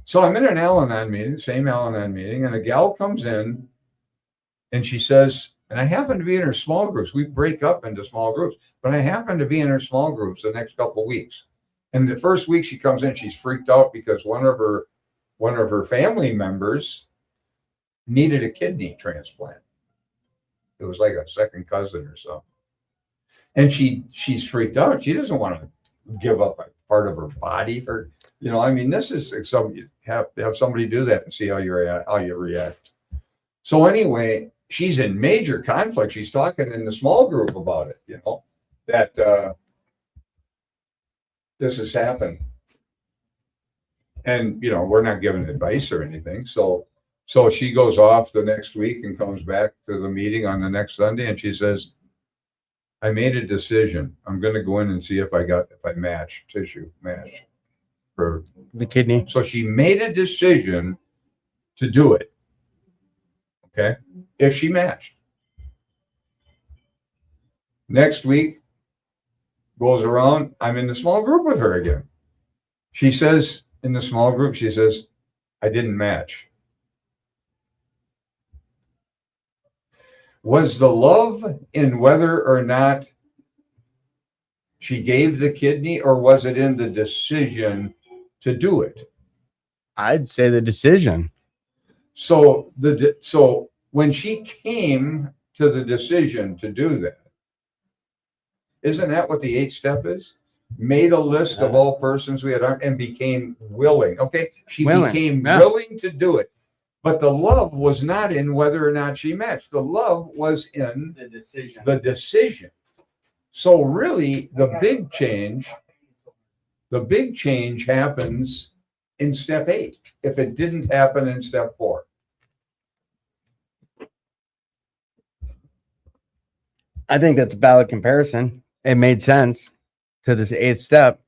so I'm in an Al-Anon meeting, same Al-Anon meeting, and a gal comes in and she says, and I happen to be in her small groups. We break up into small groups, but I happen to be in her small groups the next couple of weeks. And the first week she comes in, she's freaked out because one of her family members needed a kidney transplant. It was like a second cousin or something. And she's freaked out. She doesn't want to give up a part of her body for, you know, I mean, this is you have somebody do that and see how you react. So anyway, she's in major conflict. She's talking in the small group about it, you know, that this has happened. And, you know, we're not giving advice or anything. So she goes off the next week and comes back to the meeting on the next Sunday. And she says, I made a decision. I'm going to go in and see if I match for The kidney. So she made a decision to do it. Okay. If she matched. Next week goes around. I'm in the small group with her again. She says, in the small group, she says, I didn't match. Was the love in whether or not she gave the kidney, or was it in the decision to do it? I'd say the decision. So when she came to the decision to do that, isn't that what the 8th step is? Made a list of all persons we had harmed and became willing. Okay, she became willing to do it. But the love was not in whether or not she matched. The love was in the decision. So really, the big change happens in step 8, if it didn't happen in step 4. I think that's a valid comparison. It made sense to this 8th step.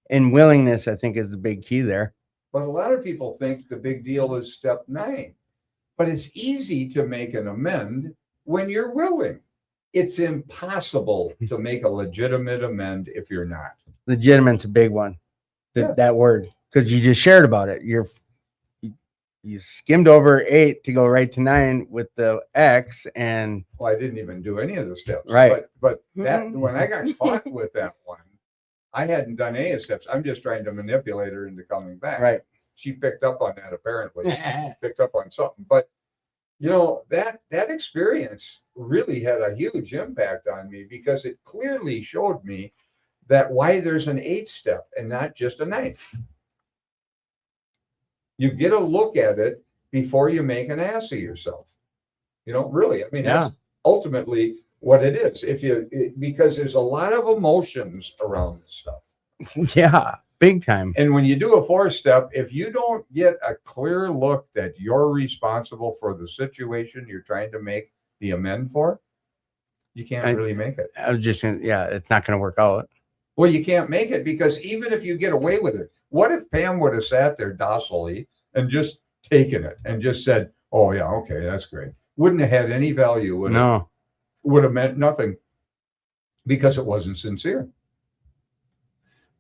And willingness, I think, is the big key there. But a lot of people think the big deal is step 9. But it's easy to make an amend when you're willing. It's impossible to make a legitimate amend if you're not. Legitimate's a big one. That word, because you just shared about it. You skimmed over 8 to go right to 9 with the X, and well, I didn't even do any of the steps. Right. But that when I got caught with that one, I hadn't done any of the steps. I'm just trying to manipulate her into coming back. Right. She picked up on that apparently. Picked up on something. But You know, that experience really had a huge impact on me because it clearly showed me that why there's an 8 step and not just a 9. You get a look at it before you make an ass of yourself. You know, really. I mean, Yeah. that's ultimately what it is. Because there's a lot of emotions around this stuff. Yeah, big time. And when you do a 4 step, if you don't get a clear look that you're responsible for the situation you're trying to make the amend for, you can't really make it. I was just gonna, yeah, it's not gonna work out. Well, you can't make it because even if you get away with it, what if Pam would have sat there docilely and just taken it and just said, "Oh yeah, okay, that's great." Wouldn't have had any value. Would have meant nothing because it wasn't sincere.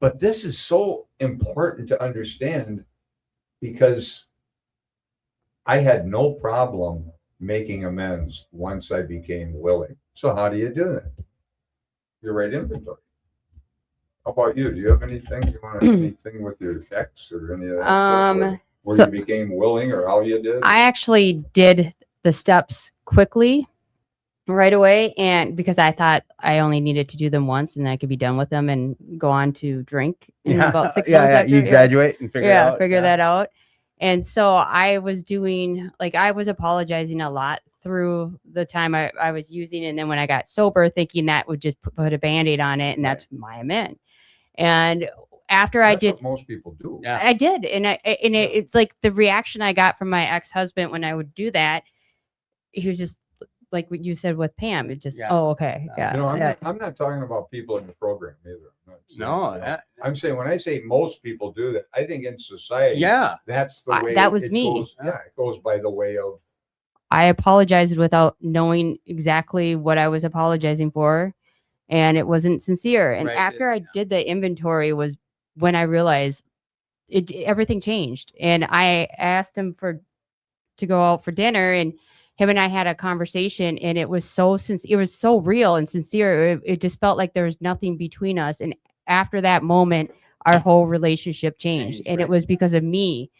But this is so important to understand because I had no problem making amends once I became willing. So how do you do that? You write inventory. How about you? Do you have anything you want to anything with your ex or any of that? Where you became willing or how you did? I actually did the steps quickly right away, and because I thought I only needed to do them once and I could be done with them and go on to drink in about 6 months after. You graduate and figure that out. And so I was doing, like, I was apologizing a lot through the time I was using, and then when I got sober, thinking that would just put a Band-Aid on it, and that's my amend. And after That's I did, what most people do. Yeah. I did, and it's like the reaction I got from my ex-husband when I would do that. He was just like what you said with Pam. It just, oh, okay, yeah. You know, I'm not talking about people in the program either. I'm saying when I say most people do that, I think in society, that's the way that was me. Goes, it goes by the way of. I apologized without knowing exactly what I was apologizing for, and it wasn't sincere. And after I did the inventory was when I realized everything changed. And I asked him to go out for dinner, and him and I had a conversation, and it was so it was so real and sincere. It just felt like there was nothing between us. And after that moment, our whole relationship changed. And it was because of me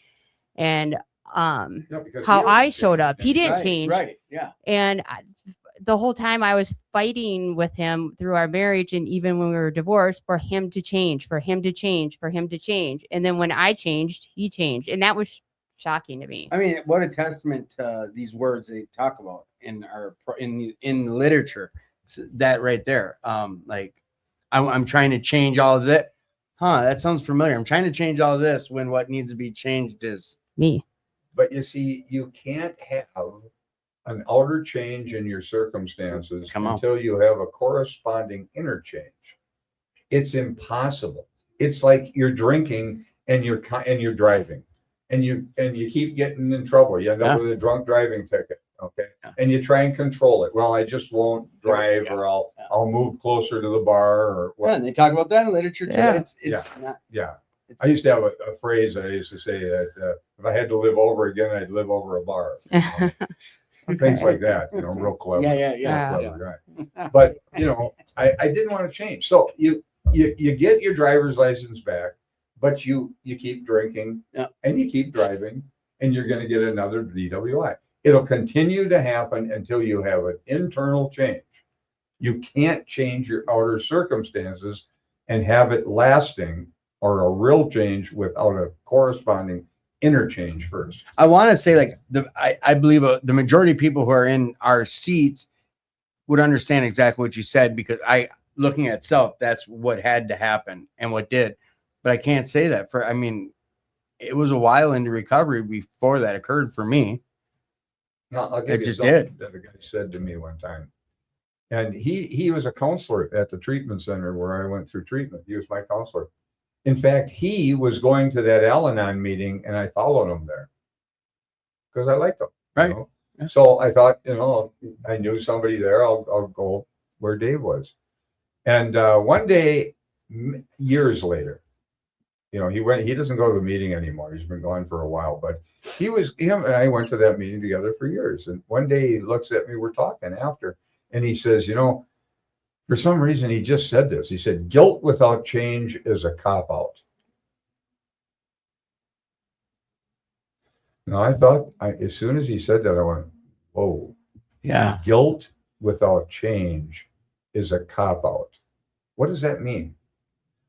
and how I showed up. He didn't change. Right. Yeah. And the whole time I was fighting with him through our marriage, and even when we were divorced, for him to change, for him to change, for him to change. And then when I changed, he changed. And that was shocking to me. I mean, what a testament to these words they talk about in literature. That right there. Like I'm trying to change all of that. That sounds familiar. I'm trying to change all of this when what needs to be changed is me. But you see, you can't have an outer change in your circumstances until you have a corresponding inner change. It's impossible. It's like you're drinking and you're driving, and you keep getting in trouble. You end up with a drunk driving ticket. Okay, and you try and control it. Well, I just won't drive, or I'll move closer to the bar, or what. Yeah, and they talk about that in literature too. I used to have a phrase I used to say that if I had to live over again, I'd live over a bar. Things like that, real clever. Clever guy. But I didn't want to change. So you get your driver's license back, but you keep drinking and you keep driving, and you're going to get another DWI. It'll continue to happen until you have an internal change. You can't change your outer circumstances and have it lasting, or a real change, without a corresponding interchange first. I want to say, like, I believe the majority of people who are in our seats would understand exactly what you said, because looking at self, that's what had to happen and what did. But I can't say that it was a while into recovery before that occurred for me. No, I'll give you something that a guy said to me one time. And he was a counselor at the treatment center where I went through treatment. He was my counselor. In fact, he was going to that Al-Anon meeting, and I followed him there because I liked him. Right. Yeah. So I thought, I knew somebody there. I'll go where Dave was. And one day, years later, he doesn't go to the meeting anymore. He's been gone for a while, but him and I went to that meeting together for years. And one day he looks at me, we're talking after, and he says, for some reason, he just said this. He said, guilt without change is a cop-out. Now, I thought, as soon as he said that, I went, whoa, Yeah. guilt without change is a cop-out. What does that mean?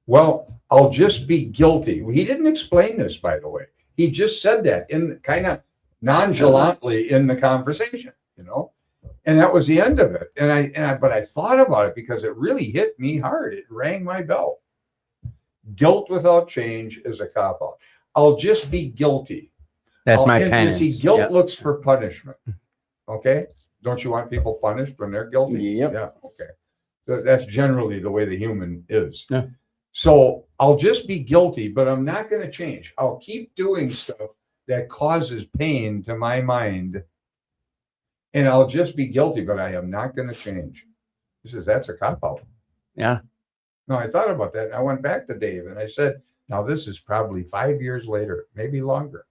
Well, I'll just be guilty. He didn't explain this, by the way. He just said that in kind of nonchalantly in the conversation, you know, and that was the end of it. But I thought about it because it really hit me hard. It rang my bell. Guilt without change is a cop-out. I'll just be guilty. That's my and penance. You see, guilt Yep. looks for punishment. Okay, don't you want people punished when they're guilty? Yep. Yeah. Okay. So that's generally the way the human is. Yeah. So I'll just be guilty, but I'm not going to change. I'll keep doing stuff that causes pain to my mind, and I'll just be guilty, but I am not going to change. He says that's a cop-out. Yeah. No, I thought about that, and I went back to Dave, and I said, now this is probably 5 years later, maybe longer.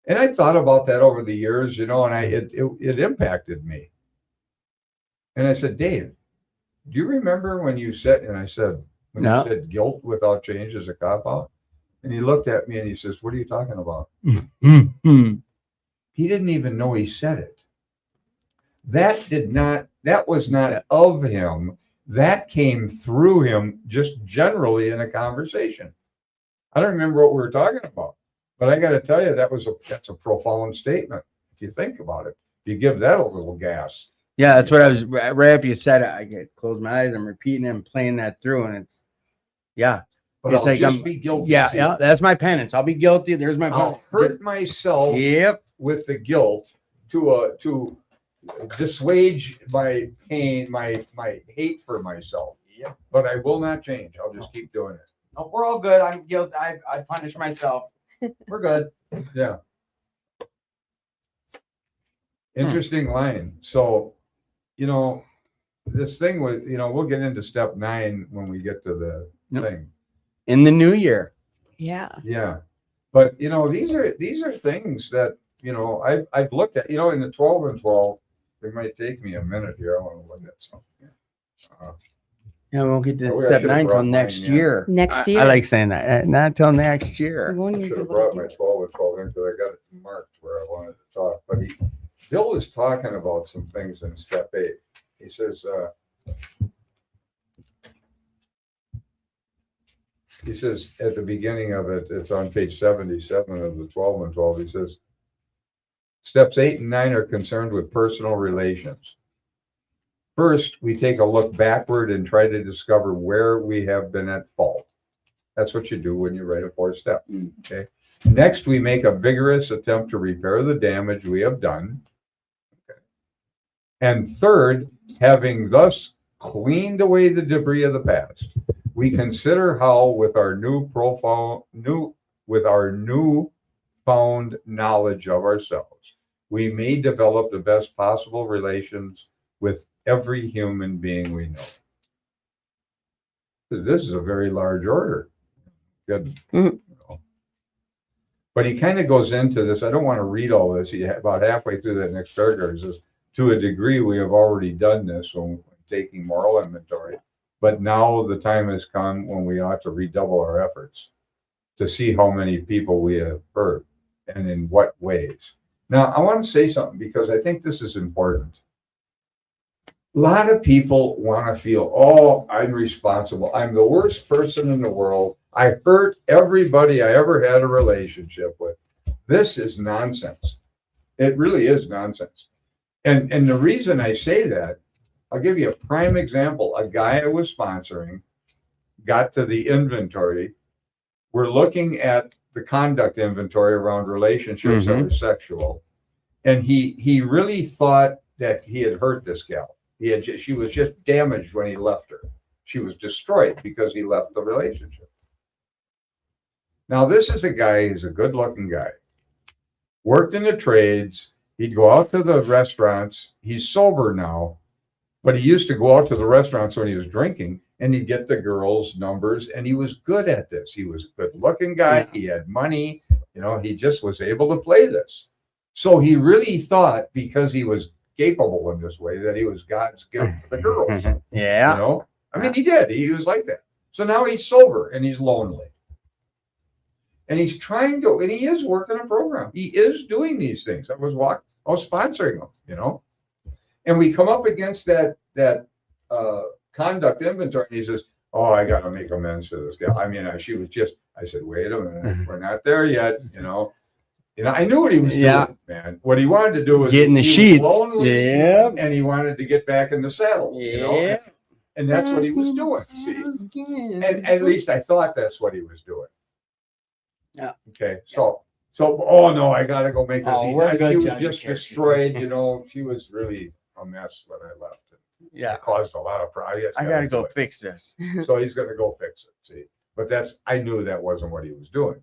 And I thought about that over the years, you know, and it impacted me. And I said, Dave, do you remember when you said, and I said, when No. you said guilt without change is a cop-out? And he looked at me and he says, what are you talking about? Mhm. He didn't even know he said it. That was not of him. That came through him just generally in a conversation. I don't remember what we were talking about, but I got to tell you, that's a profound statement. If you think about it, if you give that a little gas. Yeah, that's what I was right after you said it. I get close my eyes. I'm repeating it and playing that through, and it's But It's I'll like just I'm- be guilty. yeah, See, yeah. That's my penance. I'll be guilty. There's my I'll penance. hurt myself Yep. with the guilt to dissuage my pain, my hate for myself. Yep. But I will not change. I'll just keep doing it. No, we're all good. I'm guilty. I punish myself. We're good. Yeah. Interesting line. So, you know, this thing was, you know, we'll get into step 9 when we get to the Yep. thing. In the new year. Yeah. Yeah. But, you know, these are things that, you know, I've looked at, you know, in the 12 and 12, it might take me a minute here. I want to look at something. Yeah, we won't get to Oh, I step should've 9 brought till mine, next yeah. year. Next I year. like saying that. Not till next year. We won't I even should be have able to brought do my it. 12 and 12 in because I got it marked where I wanted to talk. But Bill was talking about some things in step 8. He says, at the beginning of it, it's on page 77 of the 12 and 12. He says, steps 8 and 9 are concerned with personal relations. First, we take a look backward and try to discover where we have been at fault. That's what you do when you write a 4-step. Okay. Next, we make a vigorous attempt to repair the damage we have done. Okay. And third, having thus cleaned away the debris of the past, we consider how, with our newfound knowledge of ourselves, we may develop the best possible relations with every human being we know. This is a very large order. Good. Mhm. You know. But he kind of goes into this. I don't want to read all this. He about halfway through that next paragraph, he says, to a degree, we have already done this when taking moral inventory. But now the time has come when we ought to redouble our efforts to see how many people we have hurt and in what ways. Now, I want to say something because I think this is important. A lot of people want to feel, oh, I'm responsible. I'm the worst person in the world. I hurt everybody I ever had a relationship with. This is nonsense. It really is nonsense. And the reason I say that, I'll give you a prime example. A guy I was sponsoring got to the inventory. We're looking at the conduct inventory around relationships that were sexual. And he really thought that he had hurt this gal. She was just damaged when he left her. She was destroyed because he left the relationship. Now, this is a guy, he's a good-looking guy. Worked in the trades. He'd go out to the restaurants. He's sober now, but he used to go out to the restaurants when he was drinking, and he'd get the girls' numbers, and he was good at this. He was a good-looking guy. Yeah. He had money. You know, he just was able to play this. So he really thought, because he was capable in this way, that he was God's gift to the girls. Yeah. You know? I mean, he did. He was like that. So now he's sober, and he's lonely. And he's trying to, and he is working a program. He is doing these things. I sponsoring them, you know? And we come up against that conduct inventory, and he says, oh, I got to make amends to this gal. I mean, she was just, I said, wait a minute, we're not there yet, you know? I knew what he was doing, man. What he wanted to do was get in the he was sheets. lonely, Yeah. and he wanted to get back in the saddle, you know? Yeah. And that's what he was doing, see? And at least I thought that's what he was doing. Yeah. Okay, so, oh no, I got to go make this. Oh, we're good, she was Judge just Carey. destroyed, you know. She was really a mess when I left. Yeah. It caused a lot of problems. I got to go fix this. So he's going to go fix it, see? But I knew that wasn't what he was doing.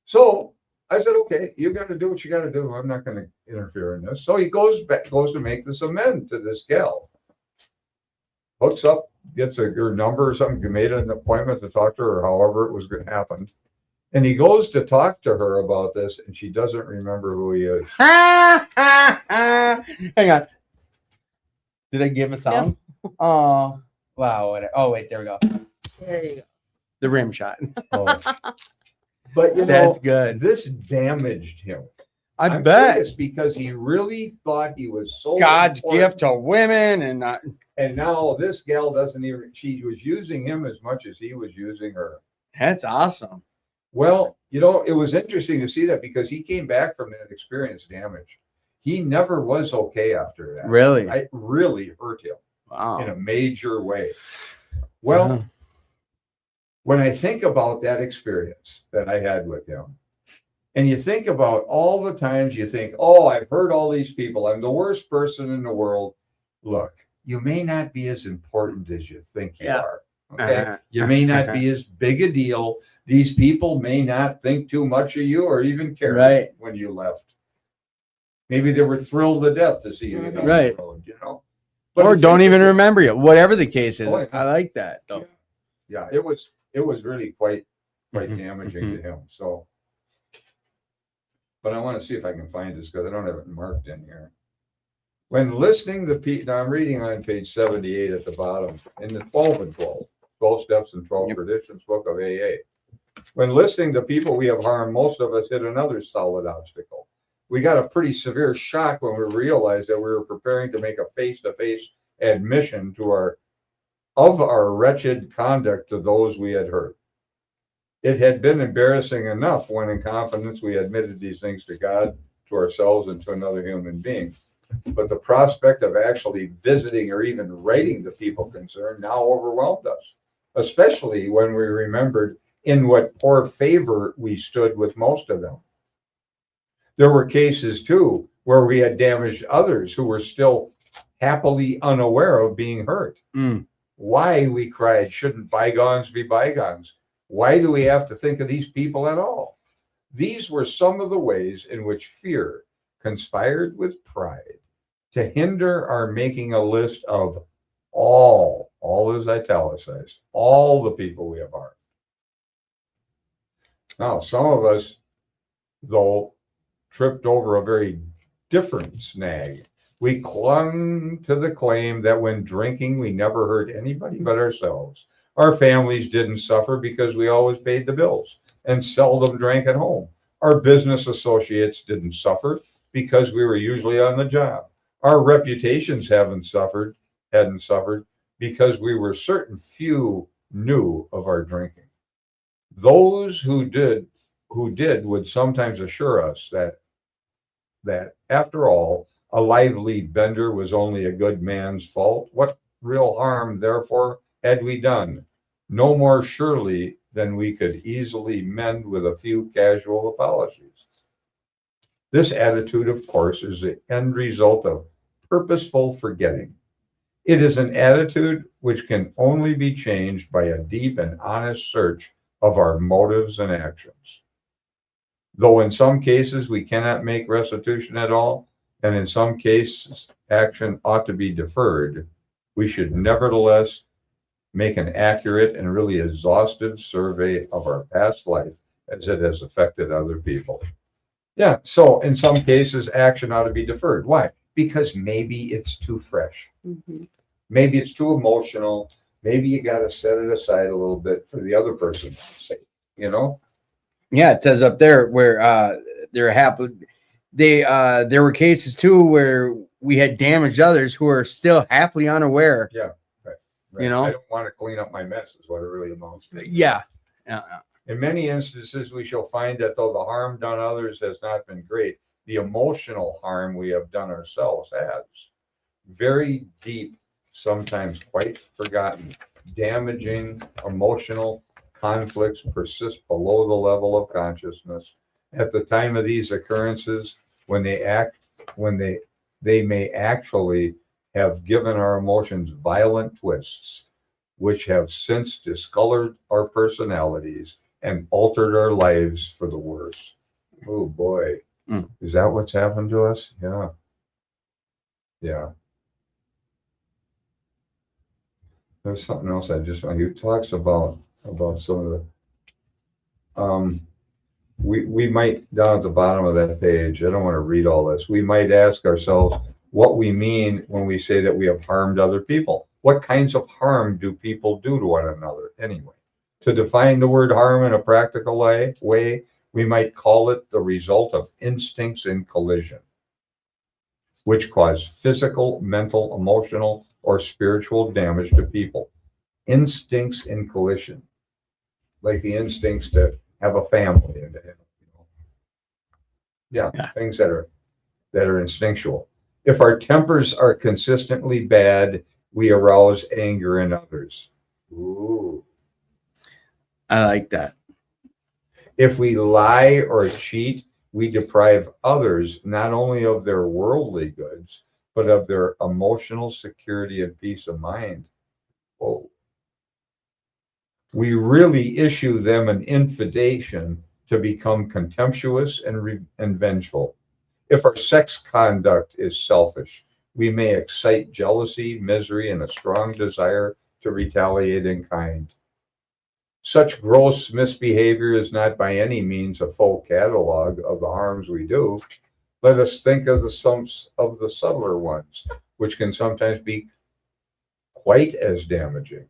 So I said, okay, you got to do what you got to do. I'm not going to interfere in this. So he goes to make this amend to this gal. Hooks up, gets her number or something, made an appointment to talk to her, or however it was going to happen. And he goes to talk to her about this, and she doesn't remember who he is. Hang on. Did I give a song? Oh, wow. Oh, wait, there we go. There you go. The rim shot. Oh. But That's good. This damaged him. I'm bet. serious, because he really thought he was so God's important. gift to women, and And now this gal doesn't even, she was using him as much as he was using her. that's awesome. Well, it was interesting to see that, because he came back from that experience damaged. He never was okay after that. Really? It really hurt him Wow. in a major way. Well, Uh-huh. when I think about that experience that I had with him, and you think about all the times you think, oh, I've hurt all these people, I'm the worst person in the world. Look, you may not be as important as you think you Yeah. are. Okay. Uh-huh. You may not be as big a deal. These people may not think too much of you or even care Right. when you left. Maybe they were thrilled to death to see you get on Right. the road, Or it's don't even interesting. remember you. Whatever the case is. Oh, yeah. I like that, though. Yeah, it was really quite Mhm. damaging to him. So, but I want to see if I can find this, because I don't have it marked in here. When listening to now I'm reading on page 78 at the bottom in the 12 and 12 steps and 12 Yep. traditions book of AA. When listening to people we have harmed, most of us hit another solid obstacle. We got a pretty severe shock when we realized that we were preparing to make a face-to-face admission of our wretched conduct to those we had hurt. It had been embarrassing enough when in confidence we admitted these things to God, to ourselves, and to another human being. But the prospect of actually visiting or even writing the people concerned now overwhelmed us, especially when we remembered in what poor favor we stood with most of them. There were cases, too, where we had damaged others who were still happily unaware of being hurt. Mm. Why, we cried, shouldn't bygones be bygones? Why do we have to think of these people at all? These were some of the ways in which fear conspired with pride to hinder our making a list of all is italicized, all the people we have harmed. Now, some of us, though, tripped over a very different snag. We clung to the claim that when drinking, we never hurt anybody but ourselves. Our families didn't suffer because we always paid the bills and seldom drank at home. Our business associates didn't suffer because we were usually on the job. Our reputations hadn't suffered because we were certain few knew of our drinking. Those who did would sometimes assure us that after all, a lively bender was only a good man's fault. What real harm, therefore, had we done? No more surely than we could easily mend with a few casual apologies. This attitude, of course, is the end result of purposeful forgetting. It is an attitude which can only be changed by a deep and honest search of our motives and actions. Though in some cases we cannot make restitution at all, and in some cases action ought to be deferred, we should nevertheless make an accurate and really exhaustive survey of our past life as it has affected other people. Yeah, so in some cases action ought to be deferred. Why? Because maybe it's too fresh. Mhm. Maybe it's too emotional. Maybe you got to set it aside a little bit for the other person's sake, Yeah, it says up there where they're happy. there were cases too where we had damaged others who are still happily unaware. Right. You know? I don't want to clean up my mess is what it really amounts to. Yeah. In many instances, we shall find that though the harm done others has not been great, the emotional harm we have done ourselves has. Very deep, sometimes quite forgotten, damaging emotional conflicts persist below the level of consciousness. At the time of these occurrences, when they may actually have given our emotions violent twists, which have since discolored our personalities and altered our lives for the worse. Oh boy. Is that what's happened to us? Yeah. There's something else I just want. He talks about some of the we might, down at the bottom of that page, I don't want to read all this. We might ask ourselves what we mean when we say that we have harmed other people. What kinds of harm do people do to one another anyway? To define the word harm in a practical way, we might call it the result of instincts in collision, which cause physical, mental, emotional, or spiritual damage to people. Instincts in collision, like the instincts to have a family, and things that are instinctual. If our tempers are consistently bad, we arouse anger in others. Ooh. I like that. If we lie or cheat, we deprive others not only of their worldly goods, but of their emotional security and peace of mind. Oh. We really issue them an invitation to become contemptuous and vengeful. If our sex conduct is selfish, we may excite jealousy, misery, and a strong desire to retaliate in kind. Such gross misbehavior is not by any means a full catalog of the harms we do. Let us think of some of the subtler ones, which can sometimes be quite as damaging.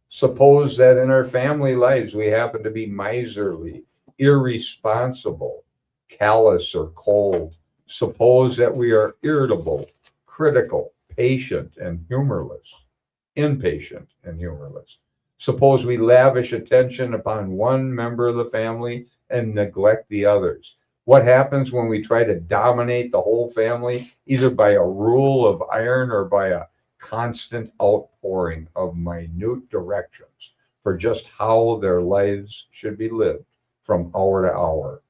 Suppose that in our family lives we happen to be miserly, irresponsible, callous, or cold. Suppose that we are irritable, critical, impatient, and humorless. Suppose we lavish attention upon one member of the family and neglect the others. What happens when we try to dominate the whole family, either by a rule of iron or by a constant outpouring of minute directions for just how their lives should be lived from hour to hour?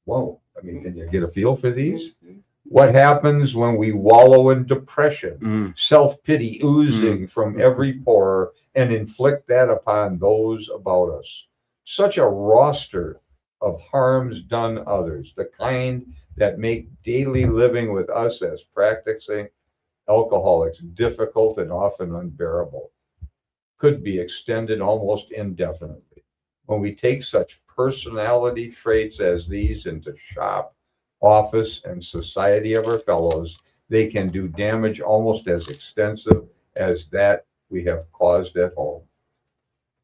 Whoa, I mean, can you get a feel for these? What happens when we wallow in depression, self-pity oozing from every pore, and inflict that upon those about us? Such a roster of harms done others, the kind that make daily living with us as practicing alcoholics difficult and often unbearable, could be extended almost indefinitely. When we take such personality traits as these into shop, office, and society of our fellows, they can do damage almost as extensive as that we have caused at home.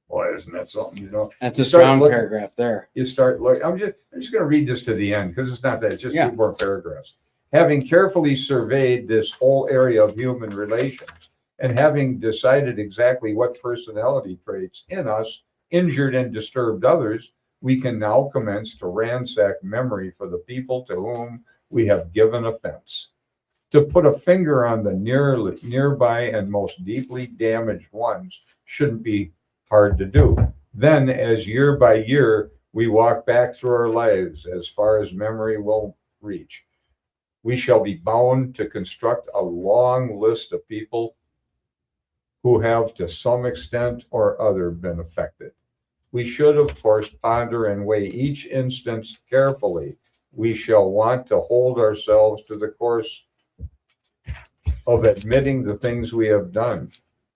Boy, isn't that something, That's a strong paragraph there. You start looking, I'm just going to read this to the end because it's not that, it's just 2 more paragraphs. Having carefully surveyed this whole area of human relations and having decided exactly what personality traits in us injured and disturbed others, we can now commence to ransack memory for the people to whom we have given offense. To put a finger on the nearby and most deeply damaged ones shouldn't be hard to do. Then, as year by year we walk back through our lives as far as memory will reach, we shall be bound to construct a long list of people who have to some extent or other been affected. We should, of course, ponder and weigh each instance carefully. We shall want to hold ourselves to the course of admitting the things we have done.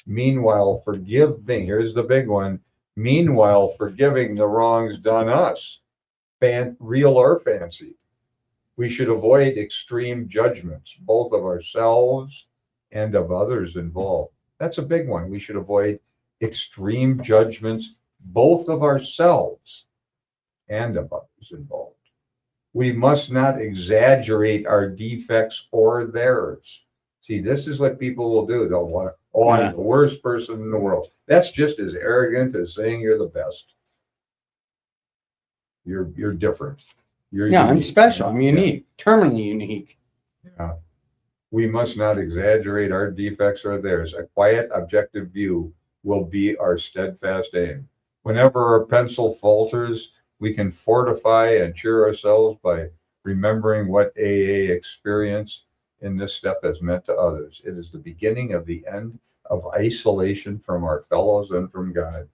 Meanwhile, here's the big one, meanwhile, forgiving the wrongs done us, real or fancy. We should avoid extreme judgments, both of ourselves and of others involved. That's a big one. We should avoid extreme judgments, both of ourselves and of others involved. We must not exaggerate our defects or theirs. See, this is what people will do. They'll want, oh, I'm the worst person in the world. That's just as arrogant as saying you're the best. You're different. You're Yeah, I'm unique. special. I'm Yeah. unique. Terminally unique. Yeah. We must not exaggerate our defects or theirs. A quiet, objective view will be our steadfast aim. Whenever our pencil falters, we can fortify and cheer ourselves by remembering what AA experience in this step has meant to others. It is the beginning of the end of isolation from our fellows and from God.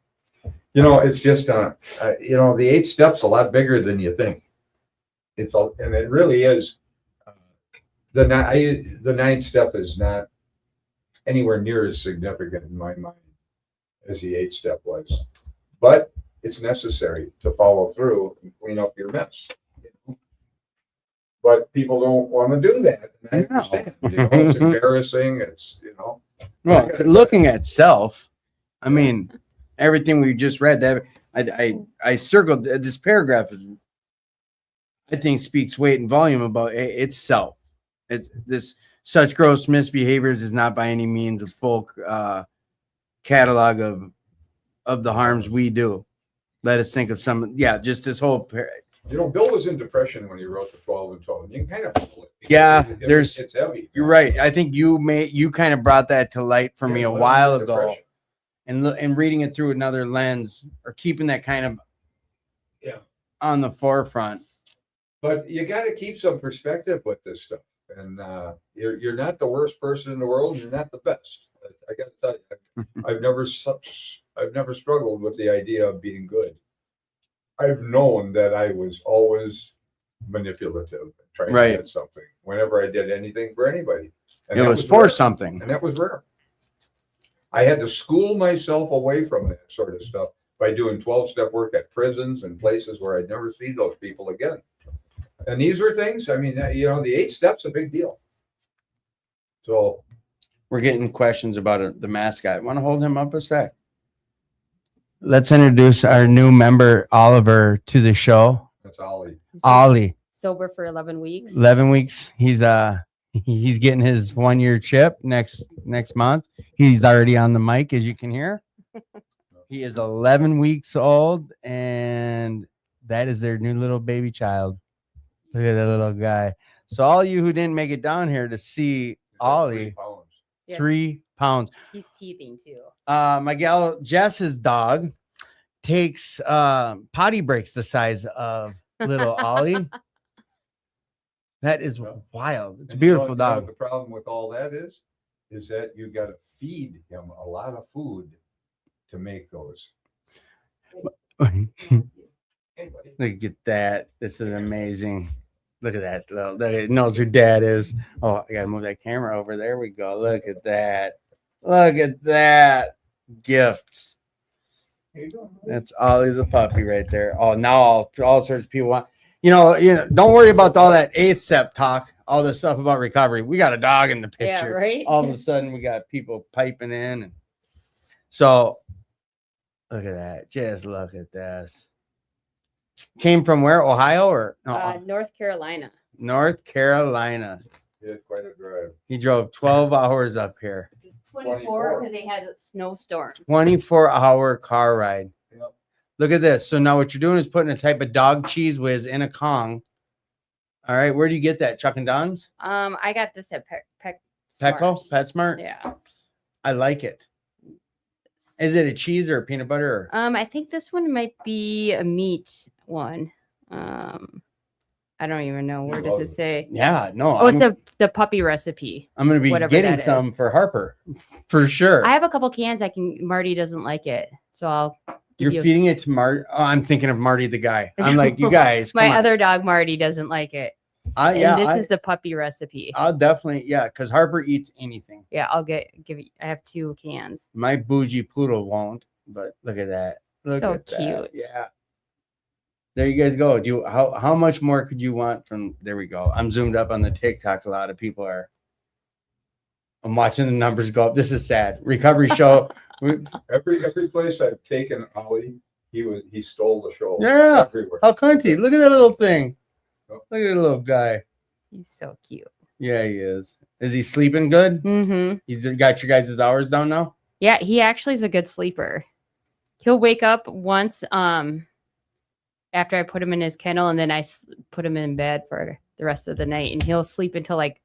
You know, it's just, you know, the 8 steps a lot bigger than you think. And it really is. The 9th step is not anywhere near as significant in my mind as the 8th step was, but it's necessary to follow through and clean up your mess. But people don't want to do that. And I understand. You know, it's embarrassing. It's, you know. Well, looking at self, I mean, everything we just read, that I circled this paragraph is, I think, speaks weight and volume about itself. It's this such gross misbehaviors is not by any means a full catalog of the harms we do. Let us think of some, just this whole. You know, Bill was in depression when he wrote the 12 and 12. You can kind of feel it. It's heavy. You're right. I think you kind of brought that to light for me a while ago, and reading it through another lens, or keeping that kind of on the forefront. But you got to keep some perspective with this stuff, and you're not the worst person in the world. You're not the best. I got to tell you, I've never struggled with the idea of being good. I've known that I was always manipulative, trying to get something whenever I did anything for anybody. And it was for something. And that was rare. I had to school myself away from that sort of stuff by doing 12-step work at prisons and places where I'd never see those people again. And these were things, I mean, you know, the 8 steps a big deal. So we're getting questions about the mascot. Want to hold him up a sec? Let's introduce our new member, Oliver, to the show. That's Ollie. Ollie. Sober for 11 weeks. 11 weeks. He's getting his 1-year chip next month. He's already on the mic, as you can hear. He is 11 weeks old, and that is their new little baby child. Look at that little guy. So all you who didn't make it down here to see Ollie, 3 pounds. He's teething too. My gal Jess's dog takes potty breaks the size of little Ollie. That is wild. It's a beautiful dog. The problem with all that is that you got to feed him a lot of food to make those. Look at that. This is amazing. Look at that. Look, it knows who dad is. Oh, I gotta move that camera over. There we go. Look at that. Look at that. Gifts. That's Ollie the puppy right there. Oh, now all sorts of people want, you know, don't worry about all that 8th step talk, all this stuff about recovery. We got a dog in the picture. Yeah, right? All of a sudden we got people piping in. And so look at that. Just look at this. Came from where? Ohio or no? North Carolina. North Carolina. He had quite a drive. He drove 12 hours up here. It's 24 because they had a snowstorm. 24-hour car ride. Yep. Look at this. So now what you're doing is putting a type of dog cheese whiz in a Kong. All right. Where do you get that? Chuck and Don's? I got this at Petco? PetSmart? Yeah. I like it. Is it a cheese or a peanut butter? I think this one might be a meat one. I don't even know. Where does it say? Yeah, no. Oh, it's the puppy recipe. I'm going to be getting some for Harper for sure. I have a couple cans. Marty doesn't like it, so I'll. You're feeding it to Marty. Oh, I'm thinking of Marty the guy. I'm like, you guys. My other dog Marty doesn't like it. This is the puppy recipe. I'll definitely, because Harper eats anything. Yeah, I'll give you. I have 2 cans. My bougie poodle won't, but look at that. Look so at cute. That. Yeah. There you guys go. How much more could you want from? There we go. I'm zoomed up on the TikTok. A lot of people are. I'm watching the numbers go up. This is sad. Recovery show. Every place I've taken Ollie, he stole the show. Yeah. Everywhere. How cunty. Look at that little thing. Look at the little guy. He's so cute. Yeah, he is. Is he sleeping good? Mm-hmm. He's got your guys' hours down now? Yeah, he actually is a good sleeper. He'll wake up once after I put him in his kennel, and then put him in bed for the rest of the night, and he'll sleep until like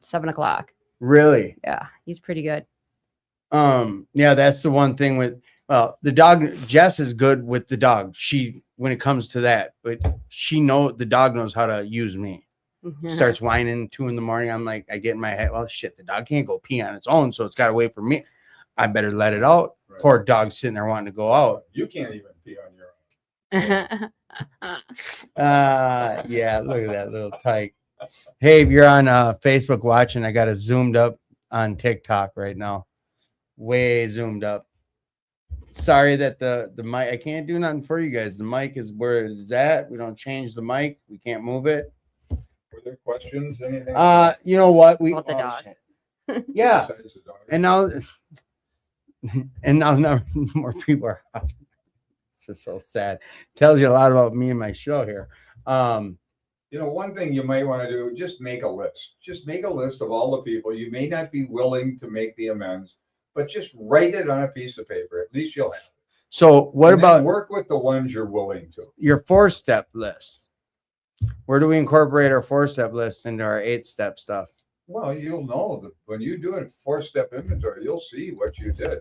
7 o'clock. Really? Yeah, he's pretty good. Yeah, that's the one thing with the dog. Jess is good with the dog. When it comes to that, but the dog knows how to use me. Starts whining 2 a.m. I'm like, I get in my head, well, shit, the dog can't go pee on its own, so it's got to wait for me. I better let it out. Right. Poor dog sitting there wanting to go out. You can't even pee on your own. Yeah, look at that little tyke. Hey, if you're on Facebook watching, I got it zoomed up on TikTok right now. Way zoomed up. Sorry that the mic, I can't do nothing for you guys. The mic is where it's at. We don't change the mic. We can't move it. Were there questions? Anything? You know what? About the dog. Shit. Yeah. Besides the dog? And now more people are out. This is so sad. Tells you a lot about me and my show here. You know, one thing you might want to do, just make a list. Just make a list of all the people. You may not be willing to make the amends, but just write it on a piece of paper. At least you'll have it. So what And then about work with the ones you're willing to? your 4-step list? Where do we incorporate our 4-step list into our 8-step stuff? Well, you'll know that when you do a 4-step inventory, you'll see what you did.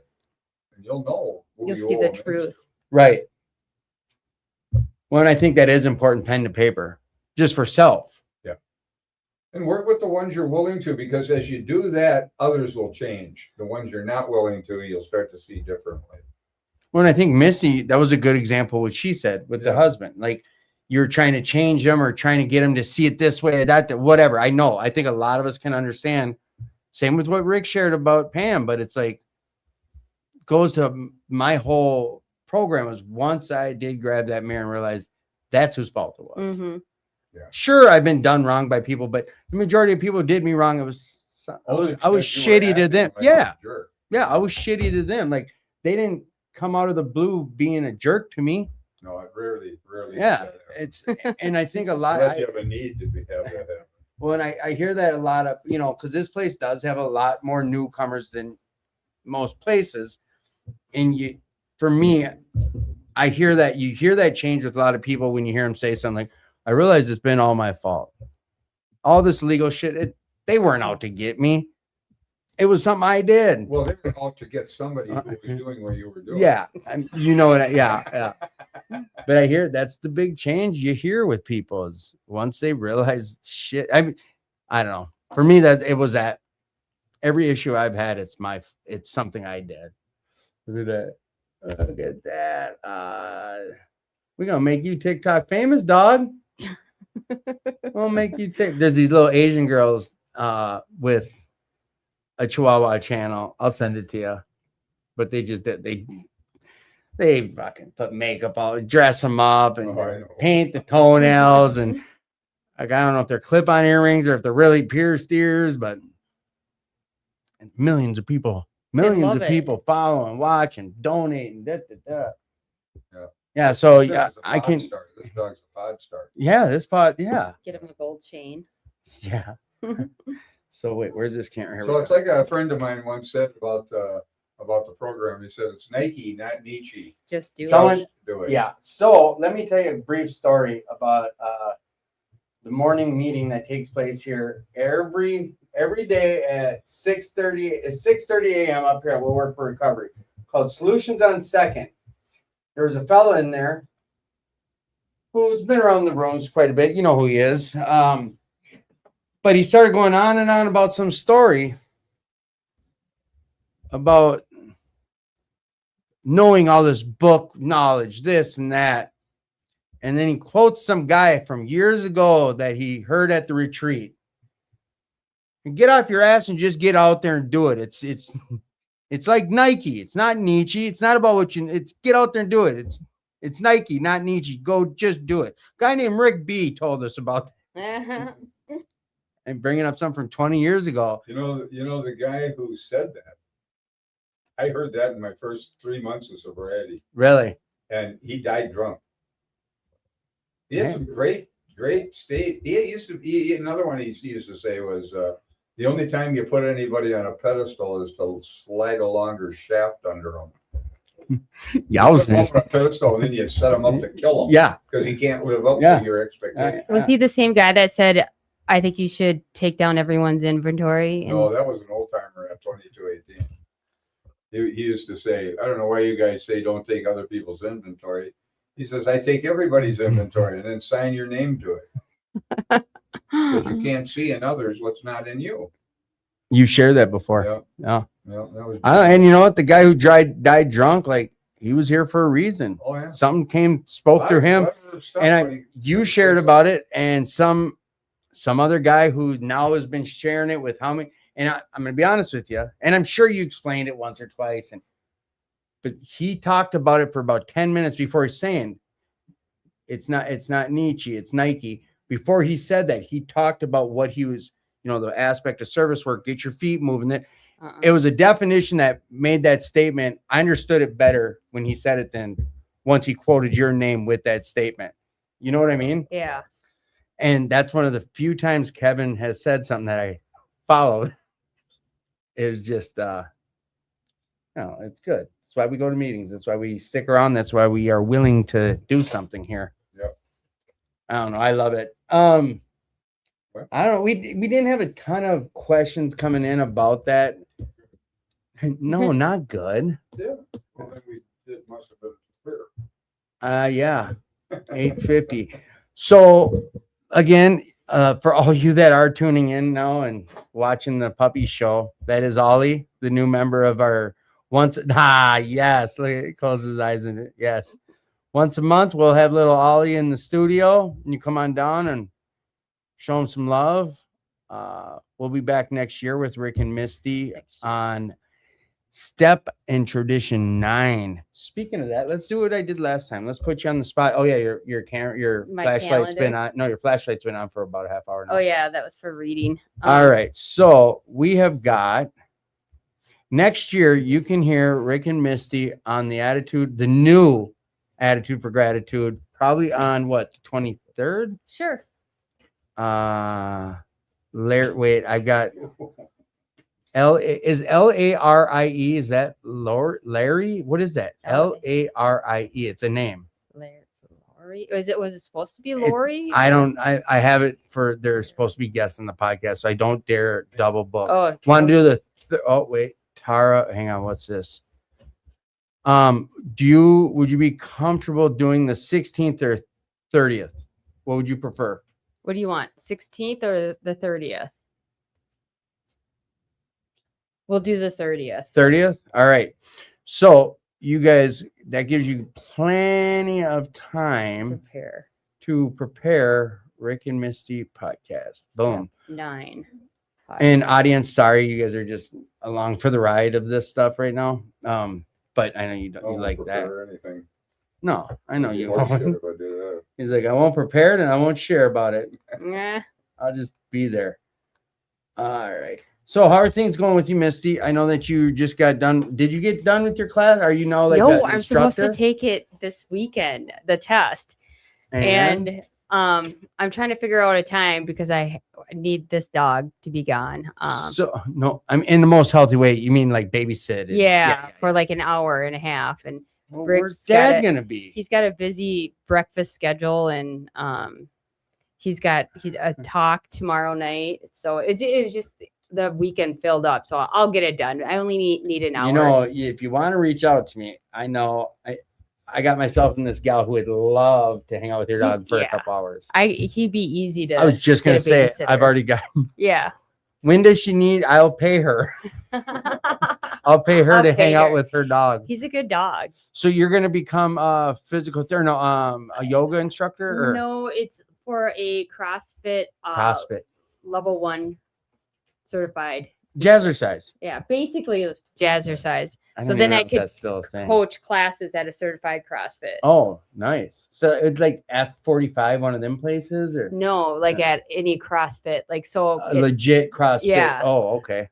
And you'll know who You'll you see owe the amends to. truth. Right. Well, and I think that is important, pen to paper, just for self. And work with the ones you're willing to, because as you do that, others will change. The ones you're not willing to, you'll start to see differently. Well, and I think Misty, that was a good example what she said with the Yeah. husband. Like you're trying to change them or trying to get them to see it this way, that, whatever. I know. I think a lot of us can understand. Same with what Rick shared about Pam, but it's like goes to my whole program was once I did grab that mirror and realized that's whose fault it was. Mm-hmm. Sure, I've been done wrong by people, but the majority of people did me wrong. I was Only shitty because you were to them. acting like a Yeah. jerk. Yeah, I was shitty to them. Like they didn't come out of the blue being a jerk to me. No, it rarely. Yeah, does it's and I think a lot. Unless you have a need to have that happen. Well, and I hear that a lot of because this place does have a lot more newcomers than most places, and for me, I hear that you hear that change with a lot of people when you hear them say something like, "I realize it's been all my fault. All this legal shit, they weren't out to get me. It was something I did." Well, they were out to get somebody who was doing what you were doing. Yeah, you know what? Yeah. But I hear that's the big change you hear with people is once they realize shit. I mean, I don't know. For me, it was that every issue I've had, it's something I did. Look at that. Look at that. We're gonna make you TikTok famous, dog. We'll make you there's these little Asian girls with a Chihuahua channel. I'll send it to you. But they just did they fucking put makeup on, dress them up, and paint the toenails, and like I don't know if they're clip-on earrings or if they're really pierced ears, but millions of people following, watching, donating. Yeah. So yeah, I can. This dog's a pod star. Yeah, this pod. Yeah. Get him a gold chain. Yeah. So wait, where's this camera? So it's like a friend of mine once said about the program. He said it's Nike, not Nietzsche. Just do Someone- it. Do it. Yeah. So let me tell you a brief story about the morning meeting that takes place here every day at 6:30 a.m. up here at We'll Work for Recovery, called Solutions on Second. There was a fella in there who's been around the rooms quite a bit. You know who he is. But he started going on and on about some story about knowing all this book knowledge, this and that. And then he quotes some guy from years ago that he heard at the retreat. And get off your ass and just get out there and do it. It's like Nike. It's not Nietzsche. It's not about it's get out there and do it. It's Nike, not Nietzsche. Go just do it. Guy named Rick B told us about that. And bringing up something from 20 years ago. You know the guy who said that. I heard that in my first 3 months of sobriety, Really? and he died drunk. He had some great great state. Another one he used to say was, the only time you put anybody on a pedestal is to slide a longer shaft under them. Yeah, I was Put 'em gonna up on a say, pedestal and then you set him up to kill him. yeah. Because he can't live up Yeah. to your expectations. Was he the same guy that said, I think you should take down everyone's inventory? And No, that was an old timer at 2218. He used to say, I don't know why you guys say don't take other people's inventory. He says, I take everybody's inventory and then sign your name to it. Because you can't see in others what's not in you. You shared that before. Yeah. Yeah. Yeah, that was And you know what? The guy who died drunk, like he was here for a reason. oh, yeah. Something spoke through him. And you shared about it, and some other guy who now has been sharing it with how many. And I'm going to be honest with you, and I'm sure you explained it once or twice, but he talked about it for about 10 minutes before he's saying it's not Nietzsche, it's Nike. Before he said that, he talked about what he was, the aspect of service work, get your feet moving. It was a definition that made that statement. I understood it better when he said it than once he quoted your name with that statement. You know what I mean? Yeah. And that's one of the few times Kevin has said something that I followed. It was just, it's good. That's why we go to meetings. That's why we stick around. That's why we are willing to do something here. Yep. I don't know. I love it. I don't know. We didn't have a ton of questions coming in about that. No, not good. Yeah. Well, then it must have been clear. Yeah. 850. So again, for all you that are tuning in now and watching the puppy show, that is Ollie, the new member of our yes, look, he closes his eyes in it. Yes. Once a month, we'll have little Ollie in the studio, and you come on down and show him some love. We'll be back next year with Rick and Misty on Step and Tradition 9. Speaking of that, let's do what I did last time. Let's put you on the spot. Oh yeah, your camera, your My flashlight's calendar. been on. No, your flashlight's been on for about a half hour now. Oh yeah, that was for reading. All right. So we have got next year, you can hear Rick and Misty on the new Attitude for Gratitude, probably on what, the 23rd? Sure. Wait, I got Larie. Is that Larry? What is that? Larie. It's a name. Lori. Was it supposed to be Lori? I have it for they're supposed to be guests on the podcast, so I don't dare double book. Oh, Want to do wait, Tara, hang on, what's this? Would you be comfortable doing the 16th or 30th? What would you prefer? What do you want? 16th or the 30th? We'll do the 30th. 30th? All right. So you guys, that gives you plenty of time to prepare Rick and Misty podcast. Boom. 9. And audience, sorry, you guys are just along for the ride of this stuff right now. But I know you like that. Anything. No, I know you More shit won't. if I do that. He's like, I won't prepare it and I won't share about it. Yeah. I'll just be there. All right. So how are things going with you, Misty? I know that you just got done. Did you get done with your class? Are you now like no, an I'm supposed instructor? to take it this weekend, the test. And I'm trying to figure out a time because I need this dog to be gone. So no, I'm in the most healthy way. You mean like babysit? And, yeah, for like an hour and a half. And Well, Rick's where's Dad got it. gonna be? he's got a busy breakfast schedule, and he's a talk tomorrow night. So it was just the weekend filled up. So I'll get it done. I only need an hour. You know, if you want to reach out to me, I know I got myself and this gal who would love to hang out with your dog for a couple hours. He'd be easy to. I was just gonna get a say babysitter. I've already got. Yeah. When does she need? I'll pay her. I'll pay her to hang out with her dog. He's a good dog. So you're gonna become a physical therapist, a yoga instructor, or No, it's for a CrossFit. CrossFit Level 1 certified. jazzercise. Yeah, basically jazzercise. I So don't then even know I if could that's still a thing. Coach classes at a certified CrossFit. Oh, nice. So it's like F45, one of them places, or No, like at any CrossFit. Like so a it's- legit CrossFit. Yeah. Oh, okay.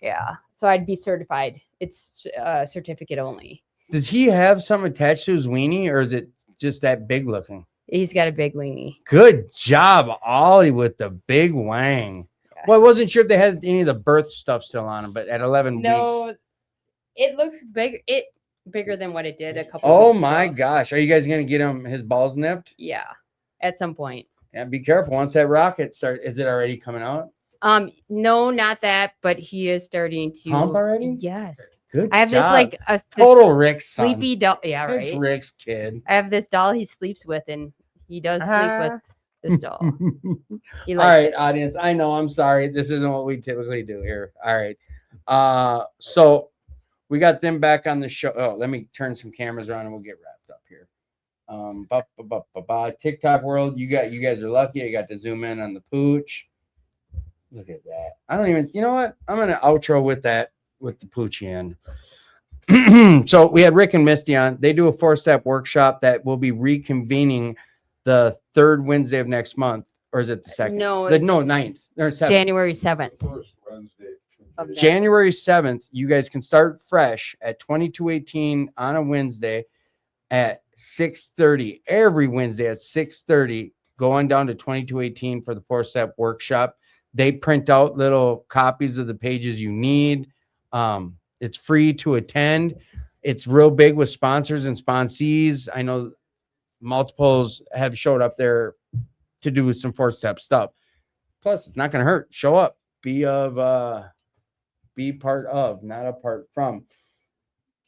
Yeah. So I'd be certified. It's certificate only. Does he have something attached to his weenie, or is it just that big looking? He's got a big wingy. Good job, Ollie, with the big wang. Yeah. Well, I wasn't sure if they had any of the birth stuff still on him, but at 11 weeks. No, it looks big. Bigger than what it did a couple. Oh weeks my ago. gosh. Are you guys going to get him his balls nipped? Yeah, at some point. Yeah, be careful. Once that rocket starts, is it already coming out? No, not that, but he is starting to Hump already? Yes. Good I have job. this like a this Total Rick's son. sleepy doll. Yeah, right. It's Rick's kid. I have this doll he sleeps with, and he does sleep with this doll. He All likes right, it. audience. I know. I'm sorry. This isn't what we typically do here. All right. So we got them back on the show. Oh, let me turn some cameras around and we'll get wrapped up here. TikTok world, you guys are lucky. I got to zoom in on the pooch. Look at that. I don't even, you know what? I'm gonna outro with that with the poochie end. So we had Rick and Misty on. They do a 4-step workshop that will be reconvening the 3rd Wednesday of next month, or is it the 2nd? No, the it's 9th or 7th. January 7th. First Wednesday. Of that. January 7th, you guys can start fresh at 2218 on a Wednesday at 6:30. Every Wednesday at 6:30, going down to 2218 for the 4-step workshop. They print out little copies of the pages you need. It's free to attend. It's real big with sponsors and sponsees. I know multiples have showed up there to do some 4-step stuff. Plus, it's not going to hurt. Show up. Be part of, not apart from.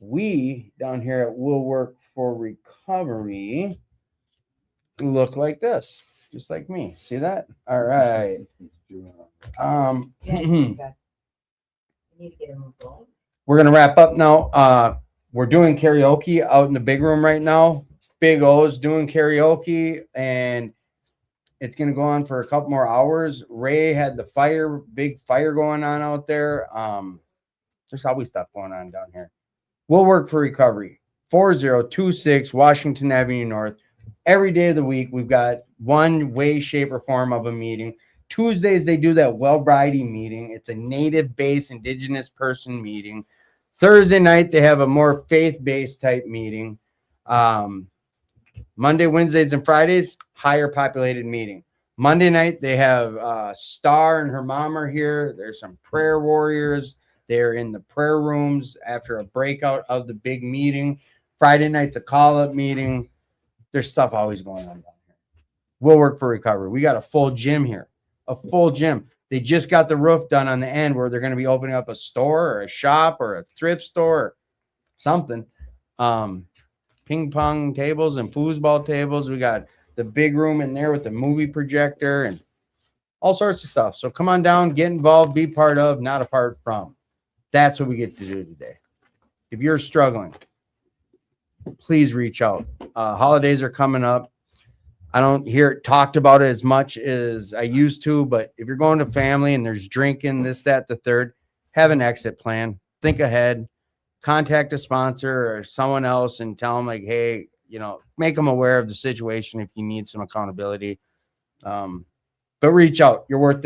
We down here at Will Work for Recovery look like this, just like me. See that? All right. We're gonna wrap up now. We're doing karaoke out in the big room right now. Big O's doing karaoke, and it's gonna go on for a couple more hours. Ray had the big fire going on out there. There's always stuff going on down here. We'll Work for Recovery, 4026 Washington Avenue North. Every day of the week, we've got one way, shape, or form of a meeting. Tuesdays, they do that well-variety meeting. It's a native-based indigenous person meeting. Thursday night, they have a more faith-based type meeting. Monday, Wednesdays, and Fridays, higher populated meeting. Monday night, they have Star and her mom are here. There's some prayer warriors. They're in the prayer rooms after a breakout of the big meeting. Friday night's a call-up meeting. There's stuff always going on down here. We'll Work for Recovery. We got a full gym here, a full gym. They just got the roof done on the end where they're going to be opening up a store or a shop or a thrift store or something. Ping pong tables and foosball tables. We got the big room in there with the movie projector and all sorts of stuff. So come on down, get involved, be part of, not apart from. That's what we get to do today. If you're struggling, please reach out. Holidays are coming up. I don't hear it talked about it as much as I used to, but if you're going to family and there's drinking, this, that, the third, have an exit plan. Think ahead. Contact a sponsor or someone else and tell them, like, hey, make them aware of the situation if you need some accountability. But reach out. You're worth it.